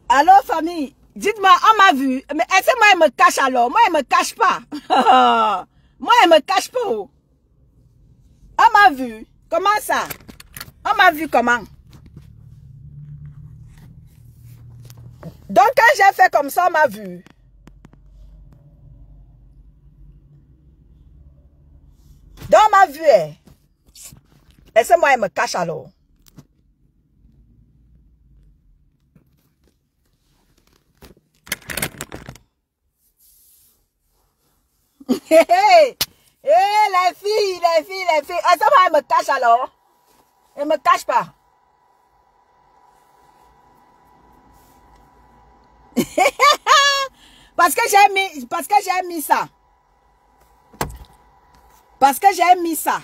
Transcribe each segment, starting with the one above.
Allô, famille? Dites-moi, on m'a vu. Mais est-ce que moi, elle me cache alors? Moi, elle me cache pas. Moi, elle me cache pas. On m'a vu. Comment ça? On m'a vu comment? Donc, quand j'ai fait comme ça, on m'a vu. Donc, on m'a vu. Est-ce que moi, elle me cache alors? Hé, hé, les filles. Est-ce que moi, elle me cache alors? Elle me cache pas. Parce que j'ai mis ça. Parce que j'ai mis ça.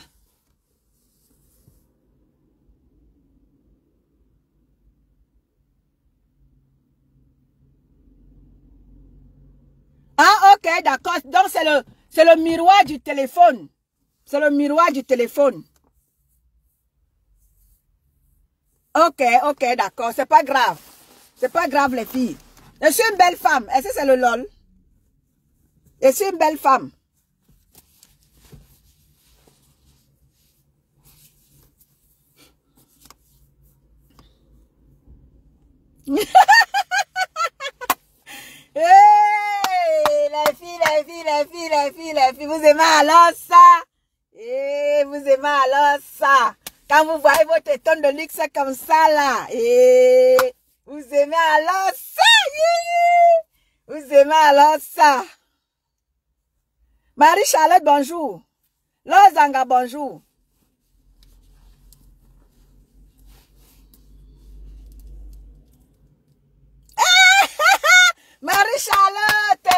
Ah, ok, d'accord. Donc, c'est le miroir du téléphone. C'est le miroir du téléphone. Ok, d'accord. C'est pas grave. C'est pas grave, les filles. Je suis une belle femme. Est-ce que c'est le lol? Je suis une belle femme. Hey, les filles, vous aimez alors ça? Vous aimez alors ça? Quand vous voyez votre tonne de luxe comme ça là, vous aimez alors ça? Vous aimez alors ça? Marie-Charlotte, bonjour. Lozanga, bonjour. Marie-Charlotte!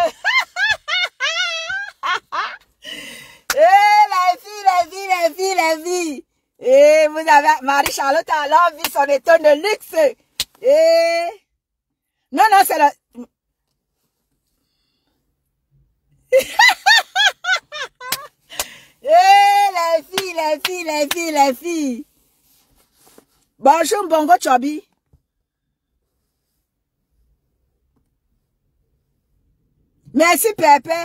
Les filles. Vous avez Marie-Charlotte a alors vu son étonne de luxe. Non, c'est le... les filles. Bonjour, Bongo Chobi. Merci, Pépé.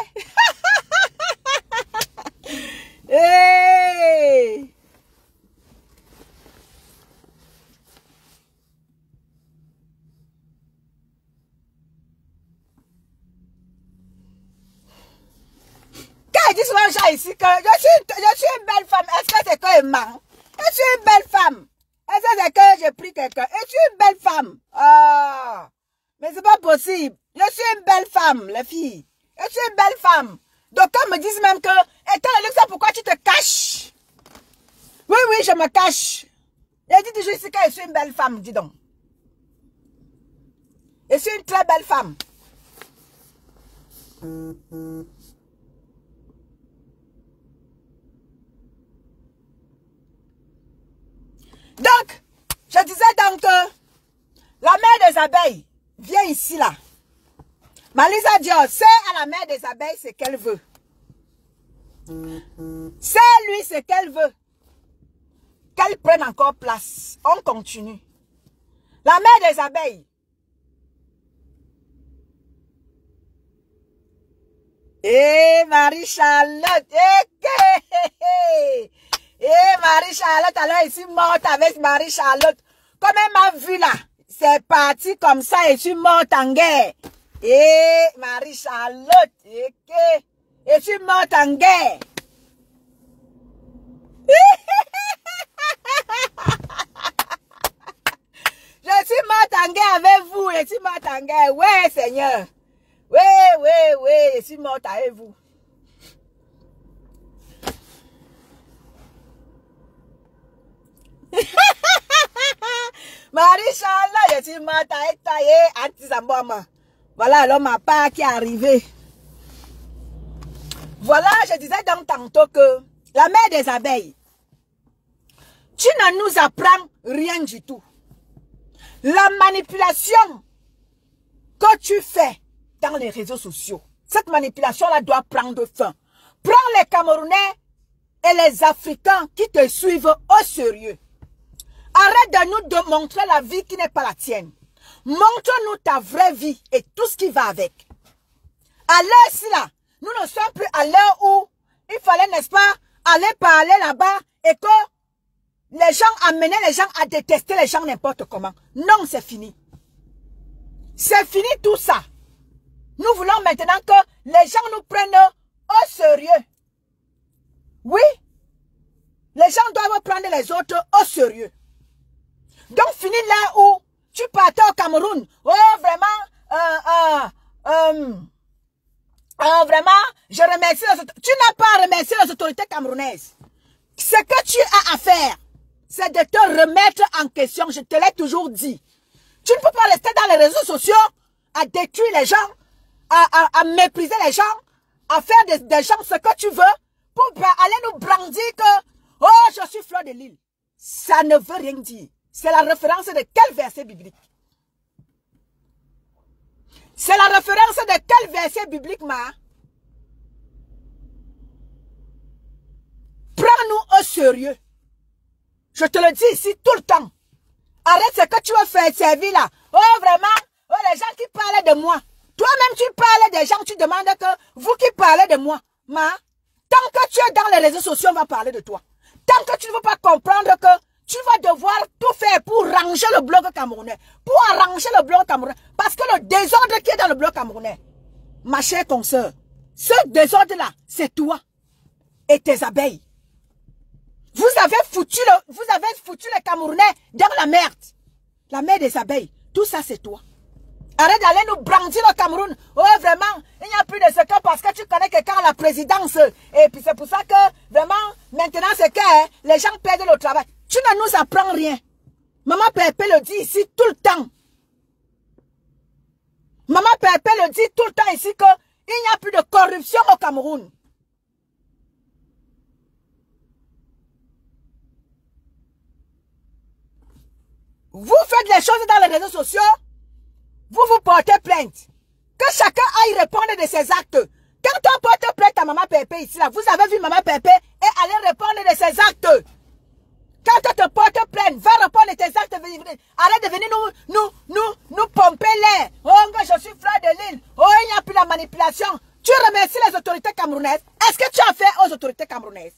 Hey. Quand il dit souvent aux gens ici que je suis une belle femme, est-ce que c'est que je mens? Je suis une belle femme. Est-ce que c'est que j'ai pris quelqu'un? Je suis une belle femme. Ah. Mais c'est pas possible. Je suis une belle femme, les filles. Je suis une belle femme. Donc, on me dit même que, étant le luxe, pourquoi tu te caches? Oui, je me cache. Je dis toujours ici que je suis une belle femme, dis donc. Je suis une très belle femme. Donc, je disais donc que la mère des abeilles vient ici là. Malisa Dior, c'est à la mère des abeilles ce qu'elle veut. C'est lui ce qu'elle veut. Qu'elle prenne encore place. On continue. La mère des abeilles. Marie-Charlotte. Marie-Charlotte, alors je suis morte avec Marie-Charlotte. Comme elle m'a vu là, c'est parti comme ça, je suis morte en guerre. Marie-Charlotte, je suis morte en guerre. Je suis morte en guerre avec vous, je suis morte en guerre. Ouais, Seigneur. Oui, je suis morte avec vous. Marie-Charlotte, je suis morte avec toi, anti-Zamboma. Voilà alors ma part qui est arrivée. Voilà, je disais donc tantôt que la mère des abeilles, tu ne nous apprends rien du tout. La manipulation que tu fais dans les réseaux sociaux, cette manipulation-là doit prendre fin. Prends les Camerounais et les Africains qui te suivent au sérieux. Arrête de nous montrer la vie qui n'est pas la tienne. Montre-nous ta vraie vie et tout ce qui va avec. À l'heure-ci, là, nous ne sommes plus à l'heure où il fallait, n'est-ce pas, aller parler là-bas et que les gens amenaient les gens à détester les gens n'importe comment. Non, c'est fini. C'est fini tout ça. Nous voulons maintenant que les gens nous prennent au sérieux. Oui, les gens doivent prendre les autres au sérieux. Donc, fini là où tu partais au Cameroun. Oh, vraiment, vraiment, je remercie les autorités. Tu n'as pas à remercier les autorités camerounaises. Ce que tu as à faire, c'est de te remettre en question. Je te l'ai toujours dit. Tu ne peux pas rester dans les réseaux sociaux à détruire les gens, à mépriser les gens, à faire des gens ce que tu veux pour aller nous brandir que « Oh, je suis Fleur de Lys ». Ça ne veut rien dire. C'est la référence de quel verset biblique? C'est la référence de quel verset biblique, ma? Prends-nous au sérieux. Je te le dis ici tout le temps. Arrête ce que tu veux faire servir là. Oh, vraiment? Oh, les gens qui parlaient de moi. Toi-même, tu parlais des gens, tu demandes que vous qui parlez de moi. Ma, tant que tu es dans les réseaux sociaux, on va parler de toi. Tant que tu ne veux pas comprendre que tu vas devoir tout faire pour ranger le bloc camerounais. Pour arranger le bloc camerounais. Parce que le désordre qui est dans le bloc camerounais, ma chère consoeur, ce désordre-là, c'est toi et tes abeilles. Vous avez foutu les Camerounais dans la merde. La merde des abeilles. Tout ça, c'est toi. Arrête d'aller nous brandir le Cameroun. Oh, vraiment, il n'y a plus de secret parce que tu connais quelqu'un à la présidence. Et puis c'est pour ça que, vraiment, maintenant, c'est que les gens perdent le travail. Tu ne nous apprends rien. Maman Pépé le dit ici tout le temps. Maman Pépé le dit tout le temps ici qu'il n'y a plus de corruption au Cameroun. Vous faites les choses dans les réseaux sociaux, vous vous portez plainte. Que chacun aille répondre de ses actes. Quand on porte plainte à Maman Pépé ici, là, vous avez vu Maman Pépé et allez répondre de ses actes. Quand on te porte plainte, va répondre de tes actes. Arrête de venir nous pomper l'air. Oh, je suis Fleur de Lys. Oh, il n'y a plus la manipulation. Tu remercies les autorités camerounaises. Est-ce que tu as fait aux autorités camerounaises?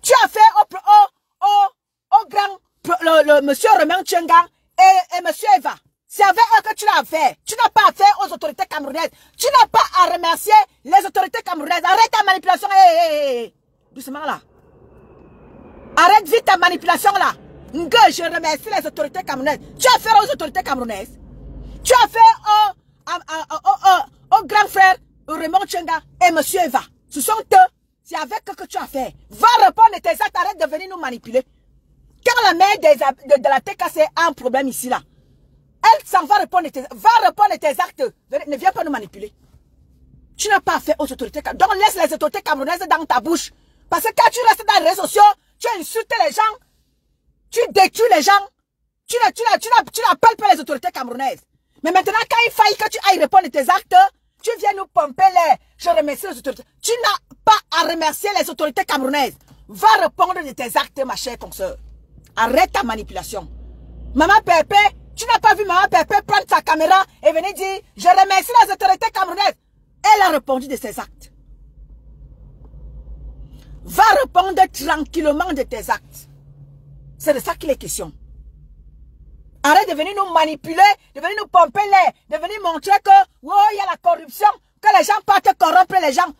Tu as fait au grand, le monsieur Romain Tchenga et monsieur Eva. C'est avec eux que tu l'as fait. Tu n'as pas fait aux autorités camerounaises. Tu n'as pas à remercier les autorités camerounaises. Arrête ta manipulation. Doucement là. Arrête vite ta manipulation là. Je remercie les autorités camerounaises. Tu as fait aux autorités camerounaises. Tu as fait au grand frère Raymond Tchenga et monsieur Eva. Ce sont eux. C'est avec eux que tu as fait. Va répondre de tes actes. Arrête de venir nous manipuler. Quand la mère de la TKC a un problème ici là, elle s'en va répondre de tes actes. Ne viens pas nous manipuler. Tu n'as pas fait aux autorités camerounaises. Donc laisse les autorités camerounaises dans ta bouche. Parce que quand tu restes dans les réseaux sociaux, tu insultes les gens, tu détruis les gens, tu n'appelles pas les autorités camerounaises. Mais maintenant, quand il faille que tu ailles répondre de tes actes, tu viens nous pomper les. Je remercie les autorités. Tu n'as pas à remercier les autorités camerounaises. Va répondre de tes actes, ma chère consoeur. Arrête ta manipulation. Maman Pépé, tu n'as pas vu Maman Pépé prendre sa caméra et venir dire « Je remercie les autorités camerounaises ». Elle a répondu de ses actes. Va répondre tranquillement de tes actes. C'est de ça qu'il est question. Arrête de venir nous manipuler, de venir nous pomper l'air, de venir montrer que oh, il y a la corruption, que les gens partent corrompre les gens.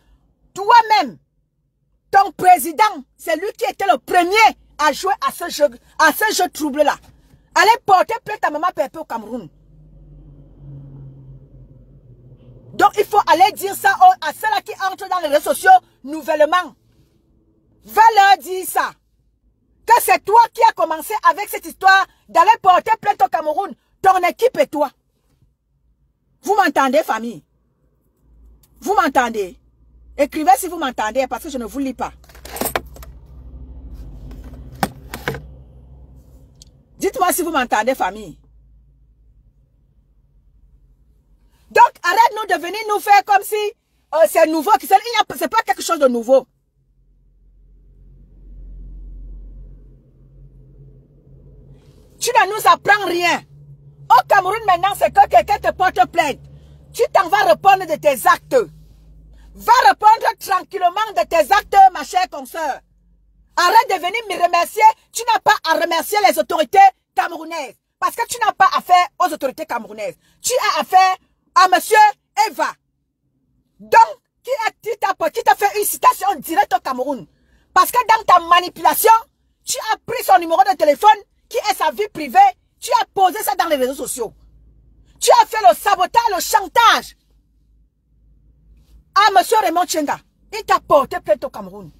Toi-même, ton président, c'est lui qui était le premier à jouer à ce jeu trouble-là. Allez porter plainte à Maman Pépé au Cameroun. Donc il faut aller dire ça à ceux-là qui entrent dans les réseaux sociaux nouvellement. Va leur dire ça. Que c'est toi qui as commencé avec cette histoire d'aller porter plainte au Cameroun. Ton équipe et toi. Vous m'entendez, famille? Vous m'entendez? Écrivez si vous m'entendez parce que je ne vous lis pas. Dites-moi si vous m'entendez, famille. Donc, arrête-nous de venir nous faire comme si c'est nouveau. C'est pas quelque chose de nouveau. Tu ne nous apprends rien. Au Cameroun maintenant, c'est que quelqu'un te porte plainte. Tu t'en vas répondre de tes actes. Va répondre tranquillement de tes actes, ma chère consoeur. Arrête de venir me remercier. Tu n'as pas à remercier les autorités camerounaises. Parce que tu n'as pas affaire aux autorités camerounaises. Tu as affaire à monsieur Eva. Donc, qui t'a fait une citation directe au Cameroun. Parce que dans ta manipulation, tu as pris son numéro de téléphone, qui est sa vie privée. Tu as posé ça dans les réseaux sociaux. Tu as fait le sabotage, le chantage à monsieur Raymond Tchenga. Il t'a porté plainte au Cameroun.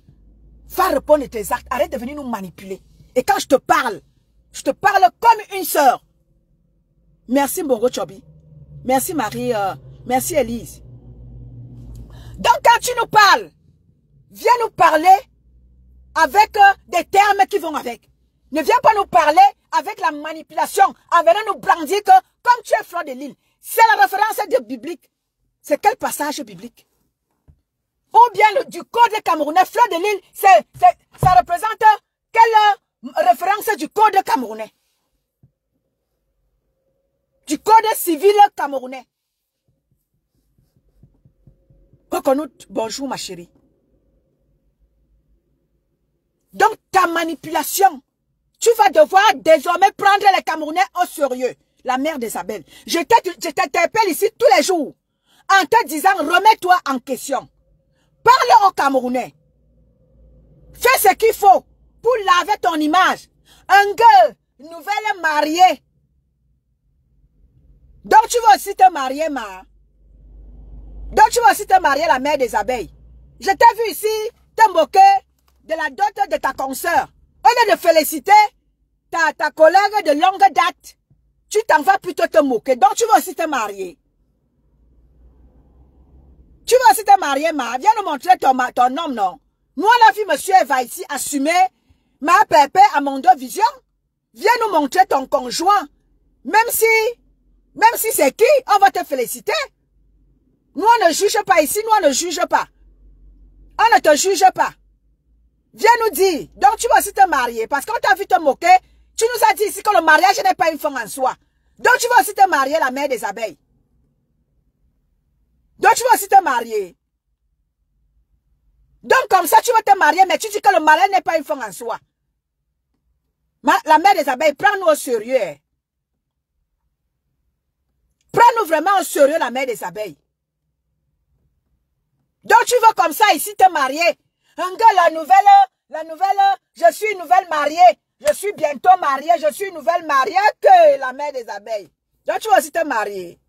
Va répondre de tes actes. Arrête de venir nous manipuler. Et quand je te parle comme une sœur. Merci Mbongo Chobi. Merci Marie. Merci Elise. Donc quand tu nous parles, viens nous parler avec des termes qui vont avec. Ne viens pas nous parler avec la manipulation, en venant nous brandir que comme tu es Fleur de Lille, c'est la référence de biblique. C'est quel passage biblique? Ou bien du code camerounais, Fleur de Lille, ça représente quelle référence du code camerounais? Du code civil camerounais. Coconut, bonjour ma chérie. Donc ta manipulation, tu vas devoir désormais prendre les Camerounais au sérieux. La mère d'Isabelle. Je t'interpelle ici tous les jours en te disant remets-toi en question. Parle aux Camerounais. Fais ce qu'il faut pour laver ton image. Un gars, nouvelle mariée. Donc tu vas aussi te marier, ma. Donc tu vas aussi te marier la mère des abeilles. Je t'ai vu ici te moquer de la dot de ta consoeur. Au lieu de féliciter ta collègue de longue date, tu t'en vas plutôt te moquer. Donc tu vas aussi te marier. Tu vas aussi te marier, ma. Viens nous montrer ton homme, non. Nous, on a vu monsieur Eva ici assumer ma pépé à Mondo Vision. Viens nous montrer ton conjoint. Même si c'est qui, on va te féliciter. Nous, on ne juge pas ici, nous, on ne juge pas. On ne te juge pas. Viens nous dire. Donc, tu vas aussi te marier. Parce qu'on t'a vu te moquer. Tu nous as dit ici que le mariage n'est pas une fin en soi. Donc, tu vas aussi te marier, la mère des abeilles. Donc, tu vas aussi te marier. Donc, comme ça, tu vas te marier, mais tu dis que le mariage n'est pas une fin en soi. La mère des abeilles, prends-nous au sérieux. Prends-nous vraiment au sérieux, la mère des abeilles. Donc, tu vas comme ça ici te marier. Un gars, la nouvelle, je suis une nouvelle mariée. Je suis bientôt mariée. Je suis une nouvelle mariée que la mère des abeilles. Donc, tu vas aussi te marier.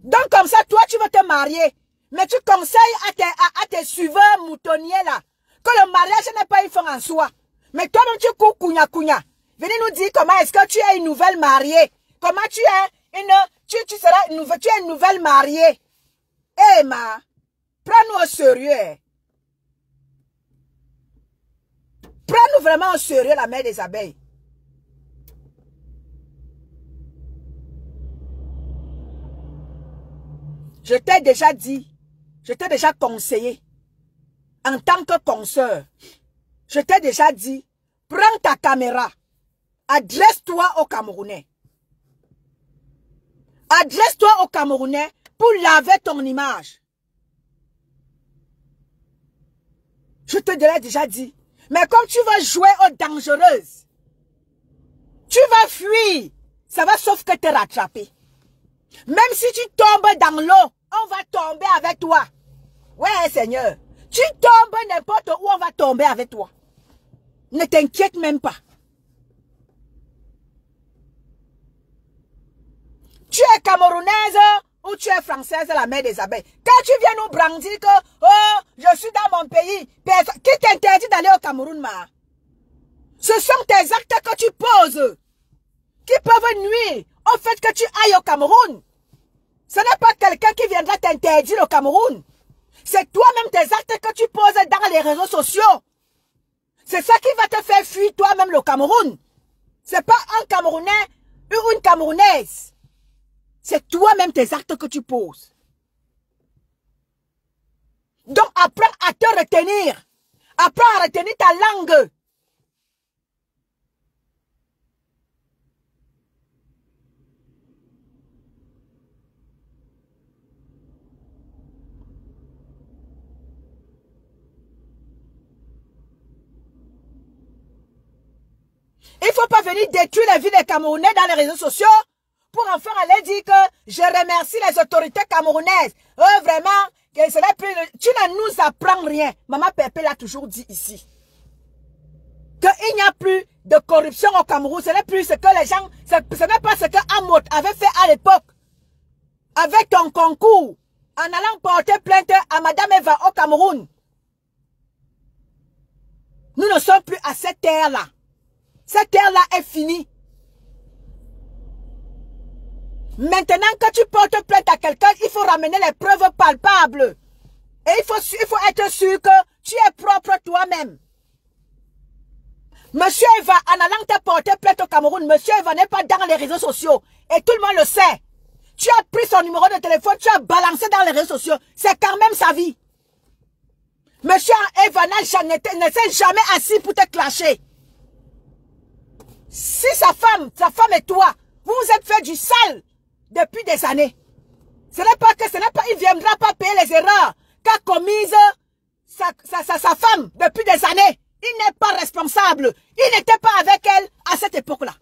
Donc, comme ça, toi, tu vas te marier. Mais tu conseilles à tes suiveurs moutonniers là que le mariage n'est pas une fin en soi. Mais toi-même, tu cours counya. Venez nous dire comment est-ce que tu es une nouvelle mariée. Comment tu es tu seras tu es une nouvelle mariée. Eh, ma, prends-nous au sérieux. Prends-nous vraiment au sérieux, la mère des abeilles. Je t'ai déjà dit, je t'ai déjà conseillé, en tant que consoeur, je t'ai déjà dit, prends ta caméra, adresse-toi aux Camerounais. Adresse-toi aux Camerounais pour laver ton image. Je te l'ai déjà dit. Mais comme tu vas jouer aux dangereuses, tu vas fuir. Ça va sauf que te rattraper. Même si tu tombes dans l'eau, on va tomber avec toi. Ouais, Seigneur. Tu tombes n'importe où, on va tomber avec toi. Ne t'inquiète même pas. Tu es camerounaise ou tu es française, la mère des abeilles. Quand tu viens nous brandir que, oh, je suis dans mon pays, qui t'interdit d'aller au Cameroun, ma? Ce sont tes actes que tu poses qui peuvent nuire au fait que tu ailles au Cameroun. Ce n'est pas quelqu'un qui viendra t'interdire au Cameroun. C'est toi-même tes actes que tu poses dans les réseaux sociaux. C'est ça qui va te faire fuir toi-même le Cameroun. C'est pas un Camerounais ou une Camerounaise. C'est toi-même tes actes que tu poses. Donc, apprends à te retenir. Apprends à retenir ta langue. Il ne faut pas venir détruire la vie des Camerounais dans les réseaux sociaux pour enfin aller dire que je remercie les autorités camerounaises. Vraiment, que tu ne nous apprends rien. Maman Pépé l'a toujours dit ici. Qu'il n'y a plus de corruption au Cameroun. Ce n'est plus ce que les gens... Ce n'est pas ce que Amot avait fait à l'époque. Avec ton concours. En allant porter plainte à Madame Eva au Cameroun. Nous ne sommes plus à cette terre-là. Cette terre-là est finie. Maintenant que tu portes plainte à quelqu'un, il faut ramener les preuves palpables. Et il faut être sûr que tu es propre toi-même. Monsieur Eva, en allant te porter plainte au Cameroun, Monsieur Eva n'est pas dans les réseaux sociaux. Et tout le monde le sait. Tu as pris son numéro de téléphone, tu as balancé dans les réseaux sociaux. C'est quand même sa vie. Monsieur Eva ne s'est jamais assis pour te clasher. Si sa femme et toi, vous vous êtes fait du sale depuis des années. Il ne viendra pas payer les erreurs qu'a commises sa femme depuis des années. Il n'est pas responsable. Il n'était pas avec elle à cette époque-là.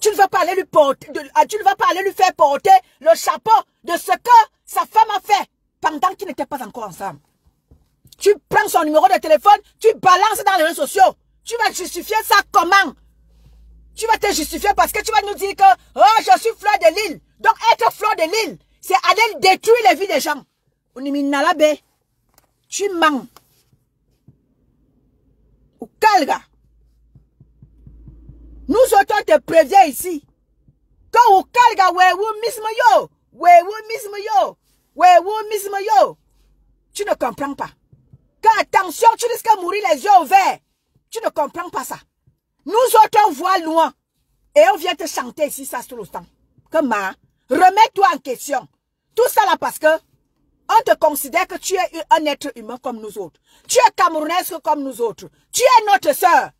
Tu ne vas pas aller lui faire porter le chapeau de ce que sa femme a fait pendant qu'ils n'étaient pas encore ensemble. Tu prends son numéro de téléphone, tu balances dans les réseaux sociaux. Tu vas justifier ça comment? Tu vas te justifier parce que tu vas nous dire que oh, je suis Fleur de Lille. Donc être Fleur de Lille, c'est aller détruire les vies des gens. Tu mens. Ou Kalga. Nous autres te préviens ici. Quand ou Kalga, tu ne comprends pas. Quand attention, tu risques de mourir les yeux ouverts. Tu ne comprends pas ça. Nous autres, on voit loin. Et on vient te chanter ici, ça, tout le temps. Comment? Remets-toi en question. Tout ça là parce que on te considère que tu es un être humain comme nous autres. Tu es camerounaise comme nous autres. Tu es notre sœur.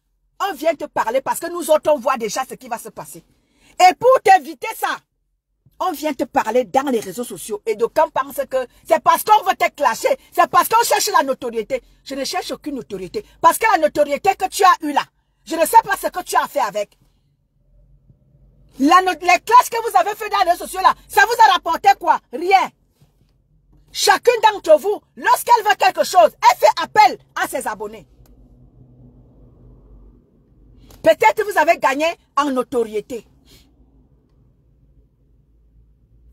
On vient te parler parce que nous autres, on voit déjà ce qui va se passer. Et pour t'éviter ça, on vient te parler dans les réseaux sociaux. Et d'aucuns pensent que c'est parce qu'on veut te clasher. C'est parce qu'on cherche la notoriété. Je ne cherche aucune notoriété. Parce que la notoriété que tu as eue là, je ne sais pas ce que tu as fait avec. Les classes que vous avez fait dans les réseaux sociaux là, ça vous a rapporté quoi? Rien. Chacune d'entre vous, lorsqu'elle veut quelque chose, elle fait appel à ses abonnés. Peut-être vous avez gagné en notoriété.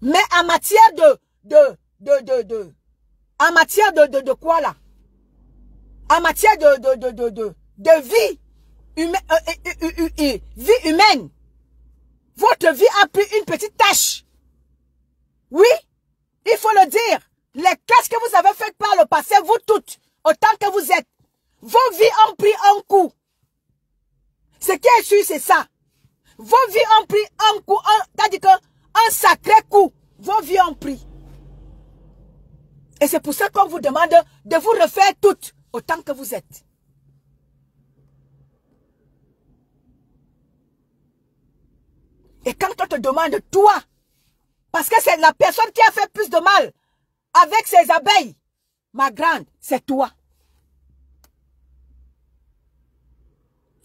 Mais en matière en matière de quoi là? En matière de vie humaine, votre vie a pris une petite tâche. Oui, il faut le dire. Les classes que vous avez faites par le passé, vous toutes, autant que vous êtes, vos vies ont pris un coup. Ce qui est sûr, c'est ça. Vos vies ont pris un coup, c'est-à-dire un sacré coup. Vos vies ont pris. Et c'est pour ça qu'on vous demande de vous refaire toutes, autant que vous êtes. Et quand on te demande toi, parce que c'est la personne qui a fait plus de mal avec ses abeilles, ma grande, c'est toi.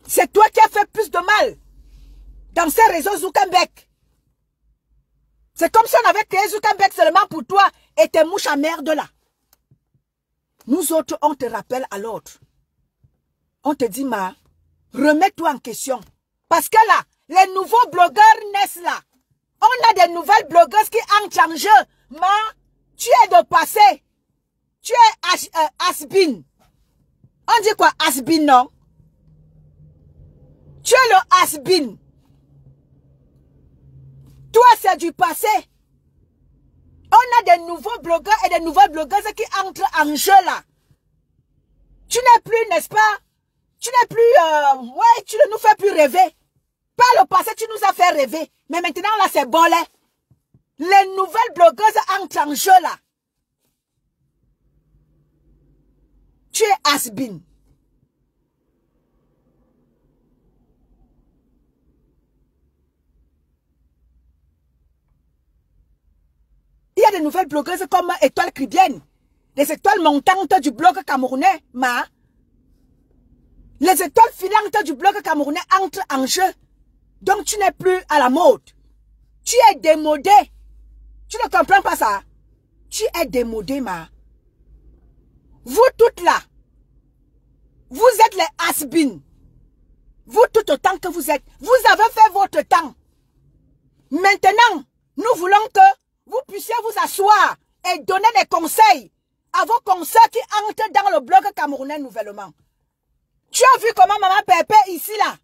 C'est toi qui as fait plus de mal dans ces réseaux Zuckerberg. C'est comme si on avait créé Zuckerberg seulement pour toi et tes mouches à merde là. Nous autres, on te rappelle à l'autre. On te dit, remets-toi en question. Parce que là, les nouveaux blogueurs naissent là. On a des nouvelles blogueuses qui entrent en jeu. Tu es de passé. Tu es has-been. On dit quoi, has-been, non? Tu es le has-been. Toi, c'est du passé. On a des nouveaux blogueurs et des nouvelles blogueuses qui entrent en jeu là. Tu n'es plus, n'est-ce pas? Tu n'es plus, ouais, tu ne nous fais plus rêver. Par le passé, tu nous as fait rêver. Mais maintenant, là, c'est bon, là. Les nouvelles blogueuses entrent en jeu, là. Tu es has-been. Il y a de nouvelles blogueuses comme Étoile Cribienne, les étoiles montantes du blog camerounais, les étoiles filantes du blog camerounais entrent en jeu. Donc tu n'es plus à la mode. Tu es démodé. Tu ne comprends pas ça? Tu es démodé, Vous toutes là, vous êtes les has-been. Vous tout autant que vous êtes. Vous avez fait votre temps. Maintenant, nous voulons que vous puissiez vous asseoir et donner des conseils à vos consoeurs qui entrent dans le blog camerounais nouvellement. Tu as vu comment maman Pépé ici là?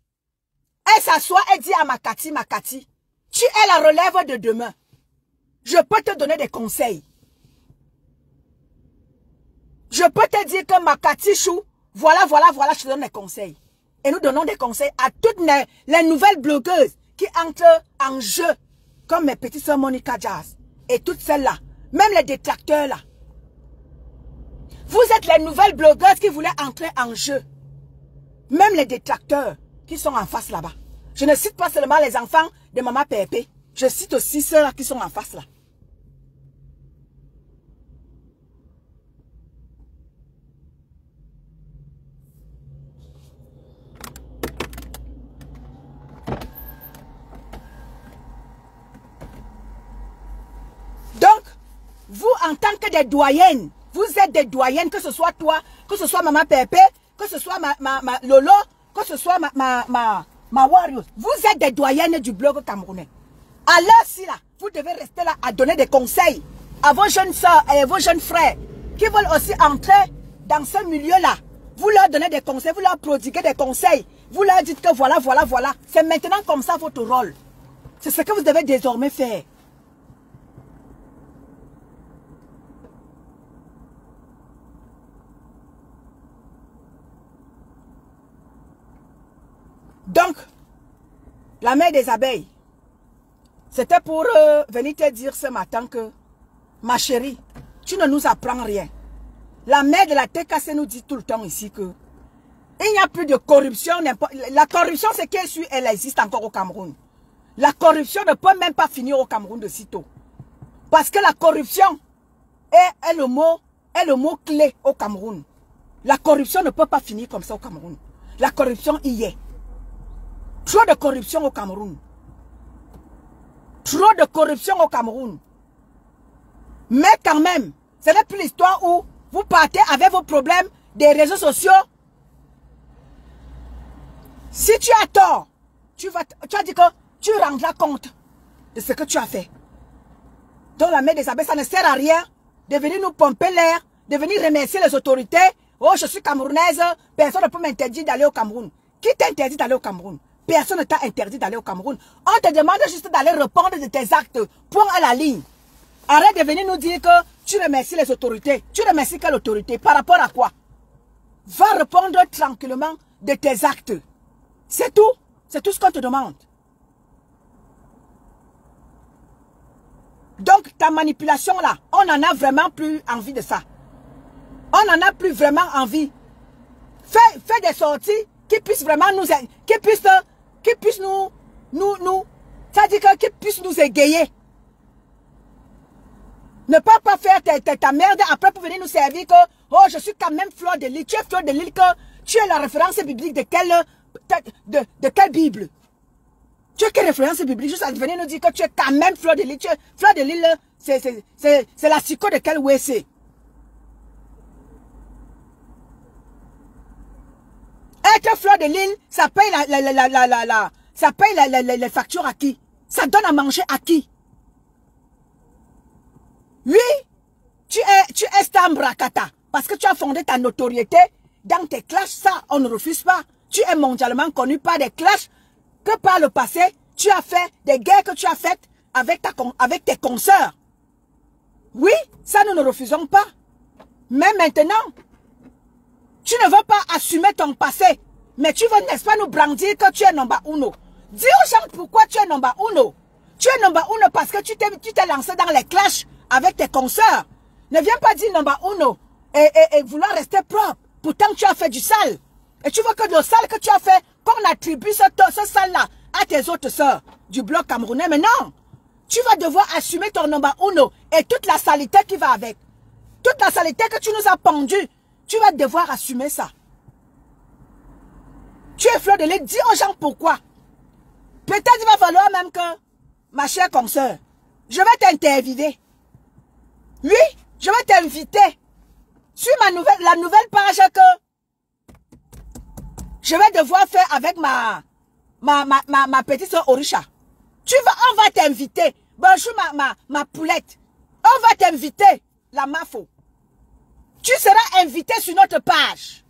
Elle s'assoit et dit à Makati, tu es la relève de demain. Je peux te donner des conseils. Je peux te dire que Makati Chou, voilà, je te donne des conseils. Et nous donnons des conseils à toutes les nouvelles blogueuses qui entrent en jeu, comme mes petites soeurs Monica Jazz et toutes celles-là, même les détracteurs là. Vous êtes les nouvelles blogueuses qui voulaient entrer en jeu. Même les détracteurs qui sont en face là-bas. Je ne cite pas seulement les enfants de maman Pépé. Je cite aussi ceux-là qui sont en face là. Donc, vous en tant que des doyennes, vous êtes des doyennes, que ce soit toi, que ce soit maman Pépé, que ce soit ma Lolo, que ce soit ma Warriors. Vous êtes des doyennes du blog camerounais. À l'heure-ci là, vous devez rester là à donner des conseils à vos jeunes soeurs et vos jeunes frères qui veulent aussi entrer dans ce milieu-là. Vous leur donnez des conseils, vous leur prodiguez des conseils. Vous leur dites que voilà. C'est maintenant comme ça votre rôle. C'est ce que vous devez désormais faire. Donc, la mère des abeilles, c'était pour venir te dire ce matin que, ma chérie, tu ne nous apprends rien. La mère de la TKC nous dit tout le temps ici que il n'y a plus de corruption. La corruption, c'est qu'elle suit, elle existe encore au Cameroun. La corruption ne peut même pas finir au Cameroun de sitôt. Parce que la corruption est le mot clé au Cameroun. La corruption ne peut pas finir comme ça au Cameroun. La corruption y est. Trop de corruption au Cameroun. Trop de corruption au Cameroun. Mais quand même, ce n'est plus l'histoire où vous partez avec vos problèmes des réseaux sociaux. Si tu as tort, tu as dit que tu rendras compte de ce que tu as fait. Donc la mère des abeilles, ça ne sert à rien de venir nous pomper l'air, de venir remercier les autorités. Oh, je suis camerounaise, personne ne peut m'interdire d'aller au Cameroun. Qui t'interdit d'aller au Cameroun? Personne ne t'a interdit d'aller au Cameroun. On te demande juste d'aller répondre de tes actes. Point à la ligne. Arrête de venir nous dire que tu remercies les autorités. Tu remercies quelle autorité? Par rapport à quoi? Va répondre tranquillement de tes actes. C'est tout. C'est tout ce qu'on te demande. Donc, ta manipulation là, on n'en a vraiment plus envie de ça. On n'en a plus vraiment envie. Fais des sorties qui puissent vraiment nous... Qui puissent nous égayer. Ne pas faire ta merde après pour venir nous servir que, oh, je suis quand même Fleur de Lys. Tu es Fleur de Lys, que tu es la référence biblique de quelle Bible? Tu es quelle référence biblique? Juste à venir nous dire que tu es quand même Fleur de Lys. Fleur de Lys, c'est la psycho de quel WC? Être Fleur de Lys, ça paye ça paye les factures à qui? Ça donne à manger à qui? Oui, tu es Stambrakata parce que tu as fondé ta notoriété dans tes clashs. Ça, on ne refuse pas. Tu es mondialement connu par des clashs que par le passé, tu as fait des guerres que tu as faites avec tes consoeurs. Oui, ça nous ne refusons pas. Mais maintenant, tu ne veux pas assumer ton passé. Mais tu veux, n'est-ce pas, nous brandir que tu es number uno. Dis aux gens pourquoi tu es number uno. Tu es number uno parce que tu t'es lancé dans les clashs avec tes consoeurs. Ne viens pas dire number uno et vouloir rester propre. Pourtant, tu as fait du sale. Et tu veux que le sale que tu as fait, qu'on attribue ce sale-là à tes autres sœurs du bloc camerounais. Mais non, tu vas devoir assumer ton number uno et toute la saleté qui va avec. Toute la saleté que tu nous as pendue, tu vas devoir assumer ça. Tu es fleur de lait, dis aux gens pourquoi. Peut-être il va falloir même que, ma chère consoeur, je vais t'interviewer. Oui, je vais t'inviter sur la nouvelle page que je vais devoir faire avec ma petite soeur Orisha. On va t'inviter. Bonjour ma poulette. On va t'inviter, la Mafo. Tu seras invité sur notre page.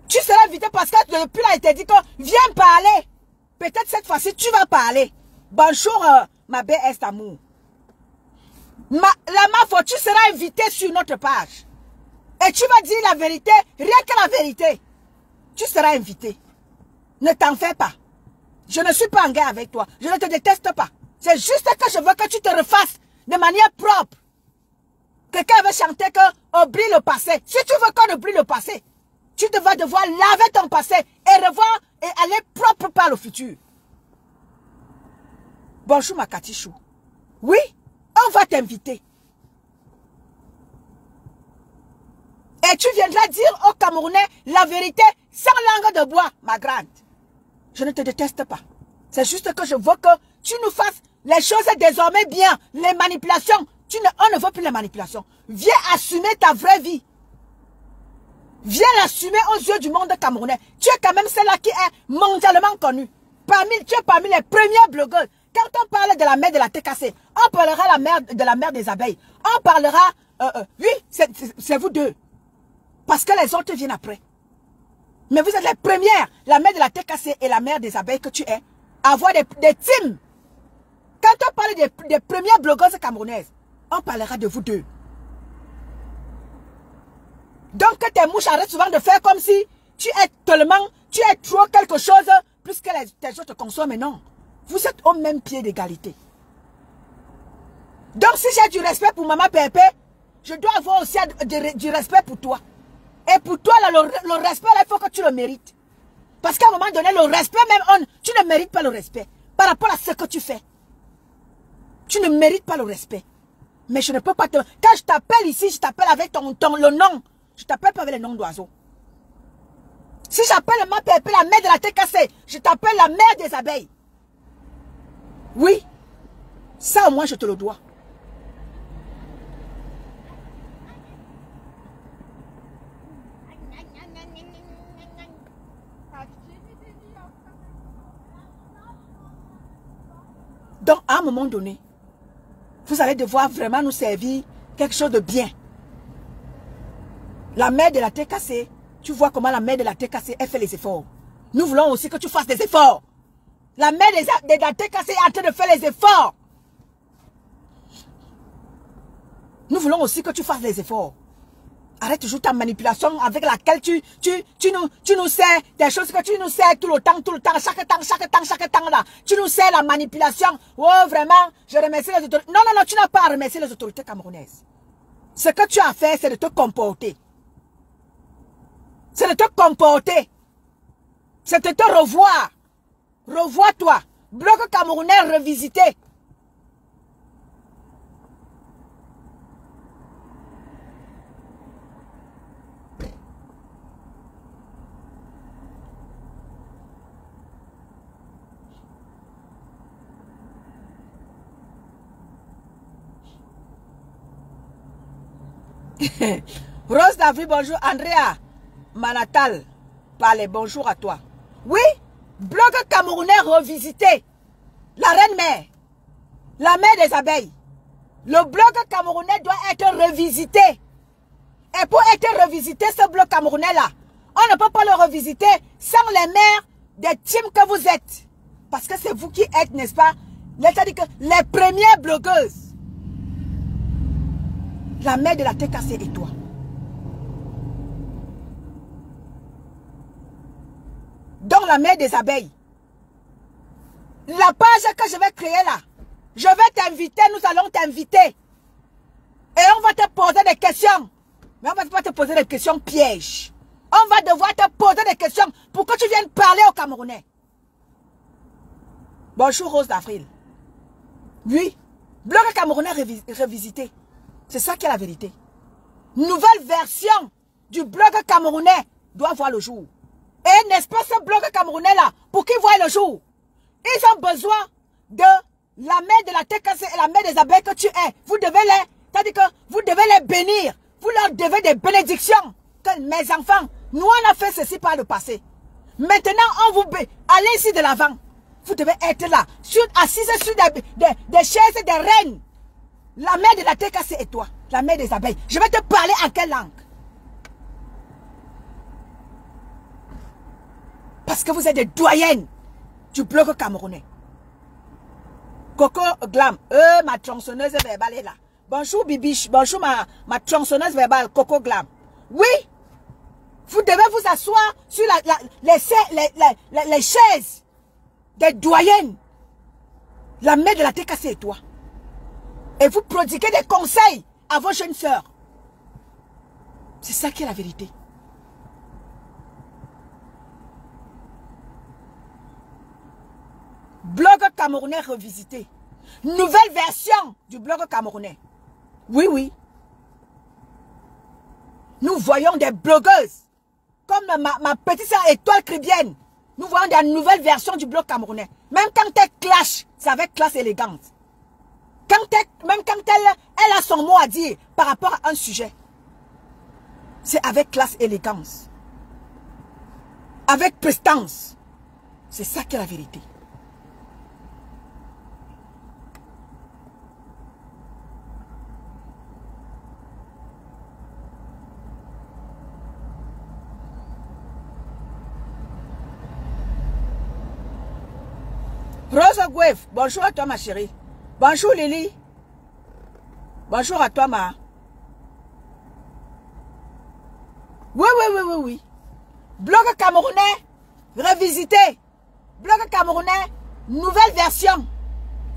Tu seras invité parce que depuis là, il t'a dit que viens parler. Peut-être cette fois-ci, tu vas parler. Bonjour, ma BS d'amour. La Mafo, tu seras invité sur notre page. Et tu vas dire la vérité, rien que la vérité. Tu seras invité. Ne t'en fais pas. Je ne suis pas en guerre avec toi. Je ne te déteste pas. C'est juste que je veux que tu te refasses de manière propre. Quelqu'un veut chanter qu'on oublie le passé. Si tu veux qu'on oublie le passé, tu vas devoir laver ton passé et revoir et aller propre par le futur. Bonjour ma Katichou. Oui, on va t'inviter. Et tu viendras dire aux Camerounais la vérité sans langue de bois, ma grande. Je ne te déteste pas. C'est juste que je veux que tu nous fasses les choses désormais bien. Les manipulations, on ne veut plus les manipulations. Viens assumer ta vraie vie. Viens l'assumer aux yeux du monde camerounais. Tu es quand même celle-là qui est mondialement connue. Tu es parmi les premières blogueuses. Quand on parle de la mère de la TKC, on parlera de la mère des abeilles. On parlera... oui, c'est vous deux. Parce que les autres viennent après. Mais vous êtes les premières, la mère de la TKC et la mère des abeilles que tu es, à avoir des teams. Quand on parle des premières blogueuses camerounaises, on parlera de vous deux. Donc que tes mouches arrêtent souvent de faire comme si tu es trop quelque chose plus que tes autres consomment. Mais non, vous êtes au même pied d'égalité. Donc si j'ai du respect pour Maman Pépé, je dois avoir aussi du respect pour toi. Et pour toi, là, le respect, là, il faut que tu le mérites. Parce qu'à un moment donné, le respect, même, tu ne mérites pas le respect. Par rapport à ce que tu fais. Tu ne mérites pas le respect. Mais je ne peux pas te... Quand je t'appelle ici, je t'appelle avec le nom. Je t'appelle pas avec le nom d'oiseau. Si j'appelle ma pépé, la mère de la TKC, je t'appelle la mère des abeilles. Oui. Ça, au moins, je te le dois. Donc, à un moment donné, vous allez devoir vraiment nous servir quelque chose de bien. La mère de la TKC, tu vois comment la mère de la TKC, elle fait les efforts. Nous voulons aussi que tu fasses des efforts. La mère de la TKC est en train de faire les efforts. Nous voulons aussi que tu fasses les efforts. Arrête toujours ta manipulation avec laquelle tu nous sais des choses que tu nous sais tout le temps, chaque temps là. Tu nous sais la manipulation. Oh, vraiment, je remercie les autorités. Non, tu n'as pas à remercier les autorités camerounaises. Ce que tu as fait, c'est de te comporter. C'est de te comporter. C'est de te revoir. Revois-toi. Bloc camerounais revisité. Rose David, bonjour. Andrea Manatal, parlez, bonjour à toi. Oui, bloc camerounais revisité. La reine-mère, la mère des abeilles. Le bloc camerounais doit être revisité. Et pour être revisité, ce bloc camerounais-là, on ne peut pas le revisiter sans les mères des teams que vous êtes. Parce que c'est vous qui êtes, n'est-ce pas, c'est-à-dire que les premières blogueuses. La mère de la TKC et toi. Donc la mère des abeilles. La page que je vais créer là, je vais t'inviter, nous allons t'inviter. Et on va te poser des questions. Mais on va pas te poser des questions pièges. On va devoir te poser des questions pour que tu viennes parler aux Camerounais. Bonjour Rose d'Avril. Oui, blog camerounais revisité. C'est ça qui est la vérité. Nouvelle version du blog camerounais doit voir le jour. Et n'est-ce pas ce blog camerounais là, pour qu'il voie le jour? Ils ont besoin de la mère de la TKC et la mère des abeilles que tu es. Vous devez les, c'est-à-dire que vous devez les bénir. Vous leur devez des bénédictions. Que mes enfants, nous on a fait ceci par le passé. Maintenant on vous bénit. Allez ici de l'avant. Vous devez être là, assise sur des chaises des reines. La mère de la TKC et toi, la mère des abeilles. Je vais te parler en quelle langue? Parce que vous êtes des doyennes du blog camerounais. Coco Glam, ma tronçonneuse verbale est là. Bonjour Bibiche, bonjour ma tronçonneuse verbale, Coco Glam. Oui, vous devez vous asseoir sur les chaises des doyennes, la mère de la TKC et toi. Et vous prodiguez des conseils à vos jeunes sœurs. C'est ça qui est la vérité. Blog camerounais revisité. Nouvelle version du blog camerounais. Oui, oui. Nous voyons des blogueuses comme ma petite sœur Étoile Cribienne. Nous voyons des nouvelles versions du blog camerounais. Même quand elle clash, c'est avec classe élégante. Même quand elle a son mot à dire par rapport à un sujet, c'est avec classe élégance. Avec prestance. C'est ça qui est la vérité. Rose Gouef, bonjour à toi ma chérie. Bonjour Lily. Bonjour à toi ma. Oui, oui, oui, oui, oui. Blog camerounais revisité. Blog camerounais, nouvelle version.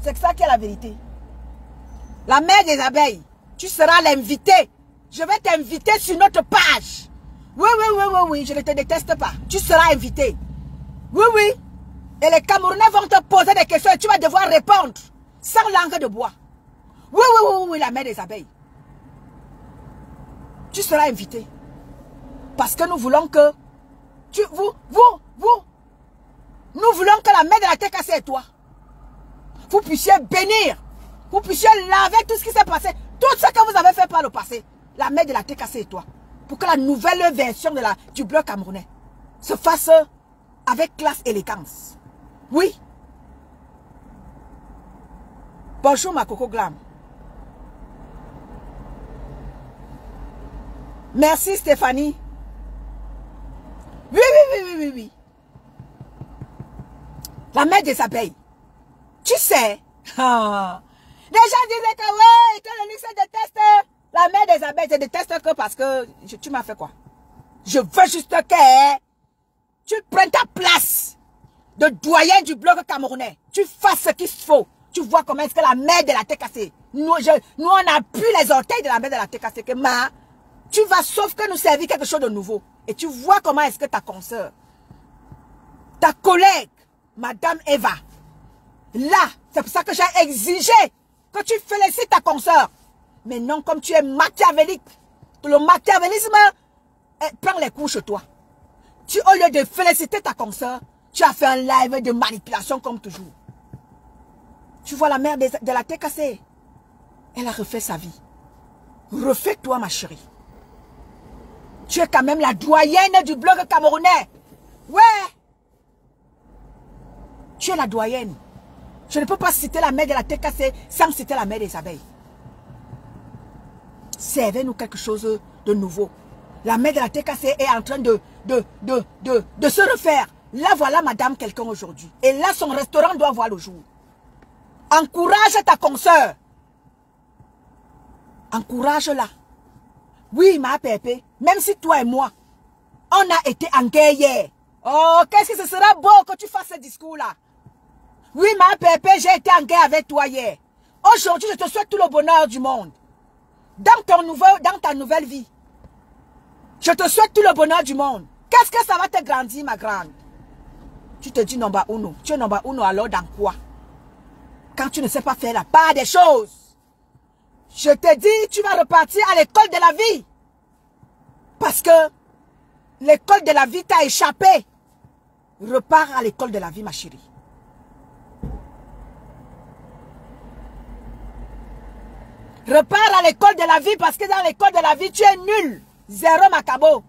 C'est ça qui est la vérité. La mère des abeilles, tu seras l'invité. Je vais t'inviter sur notre page. Oui, oui, oui, oui, oui, je ne te déteste pas. Tu seras invité. Oui, oui. Et les Camerounais vont te poser des questions et tu vas devoir répondre sans langue de bois. Oui, oui, oui, oui, la mère des abeilles. Tu seras invité. Parce que nous voulons que nous voulons que la mère de la TKC et toi, vous puissiez bénir, vous puissiez laver tout ce qui s'est passé, tout ce que vous avez fait par le passé, la mère de la TKC et toi, pour que la nouvelle version du blog camerounais se fasse avec classe et élégance. Oui. Bonjour ma Coco Glam. Merci Stéphanie. Oui, oui, oui, oui, oui, oui. La mère des abeilles. Tu sais, les gens disaient que ouais, que le luxe déteste la mère des abeilles. Je déteste que parce que tu m'as fait quoi? Je veux juste que tu prennes ta place de doyen du blog camerounais. Tu fasses ce qu'il faut. Tu vois comment est-ce que la mère de la TKC, nous on n'a plus les orteils de la mère de la TKC. Que tu vas sauf que nous servir quelque chose de nouveau. Et tu vois comment est-ce que ta consoeur, ta collègue, Madame Eva, là, c'est pour ça que j'ai exigé que tu félicites ta consoeur. Mais non, comme tu es machiavélique, le machiavélisme prend les coups chez toi. Au lieu de féliciter ta consoeur, tu as fait un live de manipulation comme toujours. Tu vois la mère de la TKC, elle a refait sa vie. Refais-toi ma chérie. Tu es quand même la doyenne du blog camerounais. Ouais. Tu es la doyenne. Je ne peux pas citer la mère de la TKC sans citer la mère des abeilles. Servez-nous quelque chose de nouveau. La mère de la TKC est en train de se refaire. Là, voilà madame quelqu'un aujourd'hui. Et là, son restaurant doit voir le jour. Encourage ta consoeur. Encourage-la. Oui, ma pépé, même si toi et moi, on a été en guerre hier. Oh, qu'est-ce que ce sera beau que tu fasses ce discours-là. Oui, ma pépé, j'ai été en guerre avec toi hier. Aujourd'hui, je te souhaite tout le bonheur du monde. Dans ta nouvelle vie. Je te souhaite tout le bonheur du monde. Qu'est-ce que ça va te grandir, ma grande? Tu te dis number uno. Tu es number uno alors dans quoi? Quand tu ne sais pas faire la part des choses. Je te dis, tu vas repartir à l'école de la vie. Parce que l'école de la vie t'a échappé. Repars à l'école de la vie, ma chérie. Repars à l'école de la vie parce que dans l'école de la vie, tu es nul. Zéro macabo.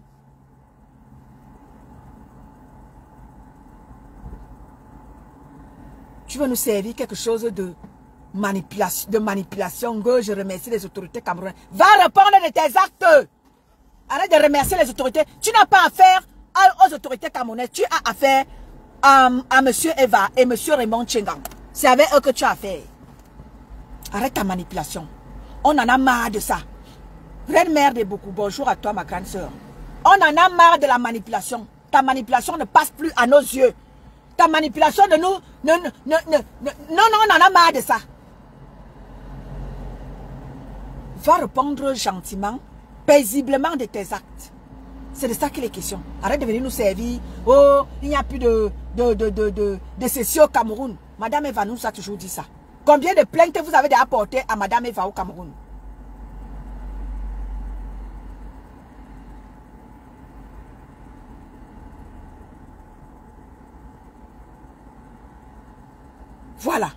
Tu veux nous servir quelque chose de manipulation. Je remercie les autorités camerounaises. Va répondre de tes actes. Arrête de remercier les autorités. Tu n'as pas affaire aux autorités camerounaises. Tu as affaire à M. Eva et M. Raymond Tchengang. C'est avec eux que tu as affaire. Arrête ta manipulation. On en a marre de ça. Reine mère de beaucoup. Bonjour à toi, ma grande soeur. On en a marre de la manipulation. Ta manipulation ne passe plus à nos yeux. Ta manipulation de nous... Non, on en a marre de ça. Va répondre gentiment, paisiblement de tes actes. C'est de ça qu'il est question. Arrête de venir nous servir. Oh, il n'y a plus de session au Cameroun. Madame Eva nous a toujours dit ça. Combien de plaintes vous avez apportées à Madame Eva au Cameroun? Voilà.